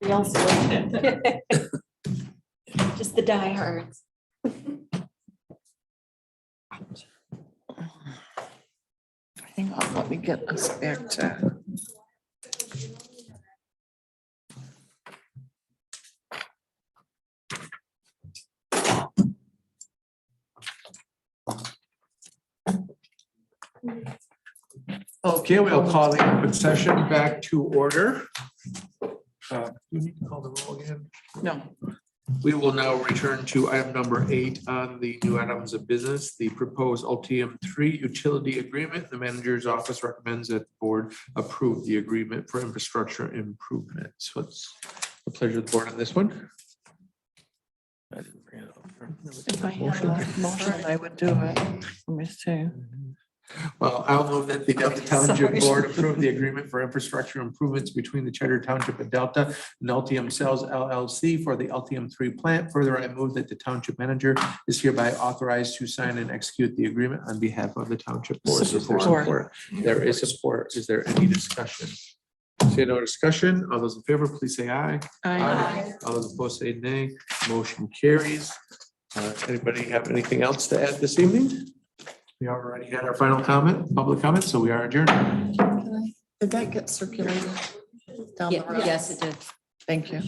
We also. Just the diehards. Hang on, let me get us back to. Okay, we'll call the open session back to order. Do we need to call the roll again? No, We will now return to item number 8 on the new items of business, the proposed Ultium 3 utility agreement. The manager's office recommends that the board approve the agreement for infrastructure improvements. What's the pleasure of the board on this one? I didn't bring it up. if I had a motion, I would do it. Let me see. Well, I'll move that the Delta Township Sorry. Board approve the agreement for infrastructure improvements between the Cheddar Township of Delta and Ultium Cells LLC for the Ultium 3 plant. Further, I move that the township manager is hereby authorized to sign and execute the agreement on behalf of the township board. Is there Support. There is support. Is there any discussion? Say no discussion. All those in favor, please say aye. Aye. All those opposed say nay. Motion carries. Anybody have anything else to add this evening? We already had our final comment, public comment, so we are adjourned. Did that get circulated down the road? Yes, it did. Thank you.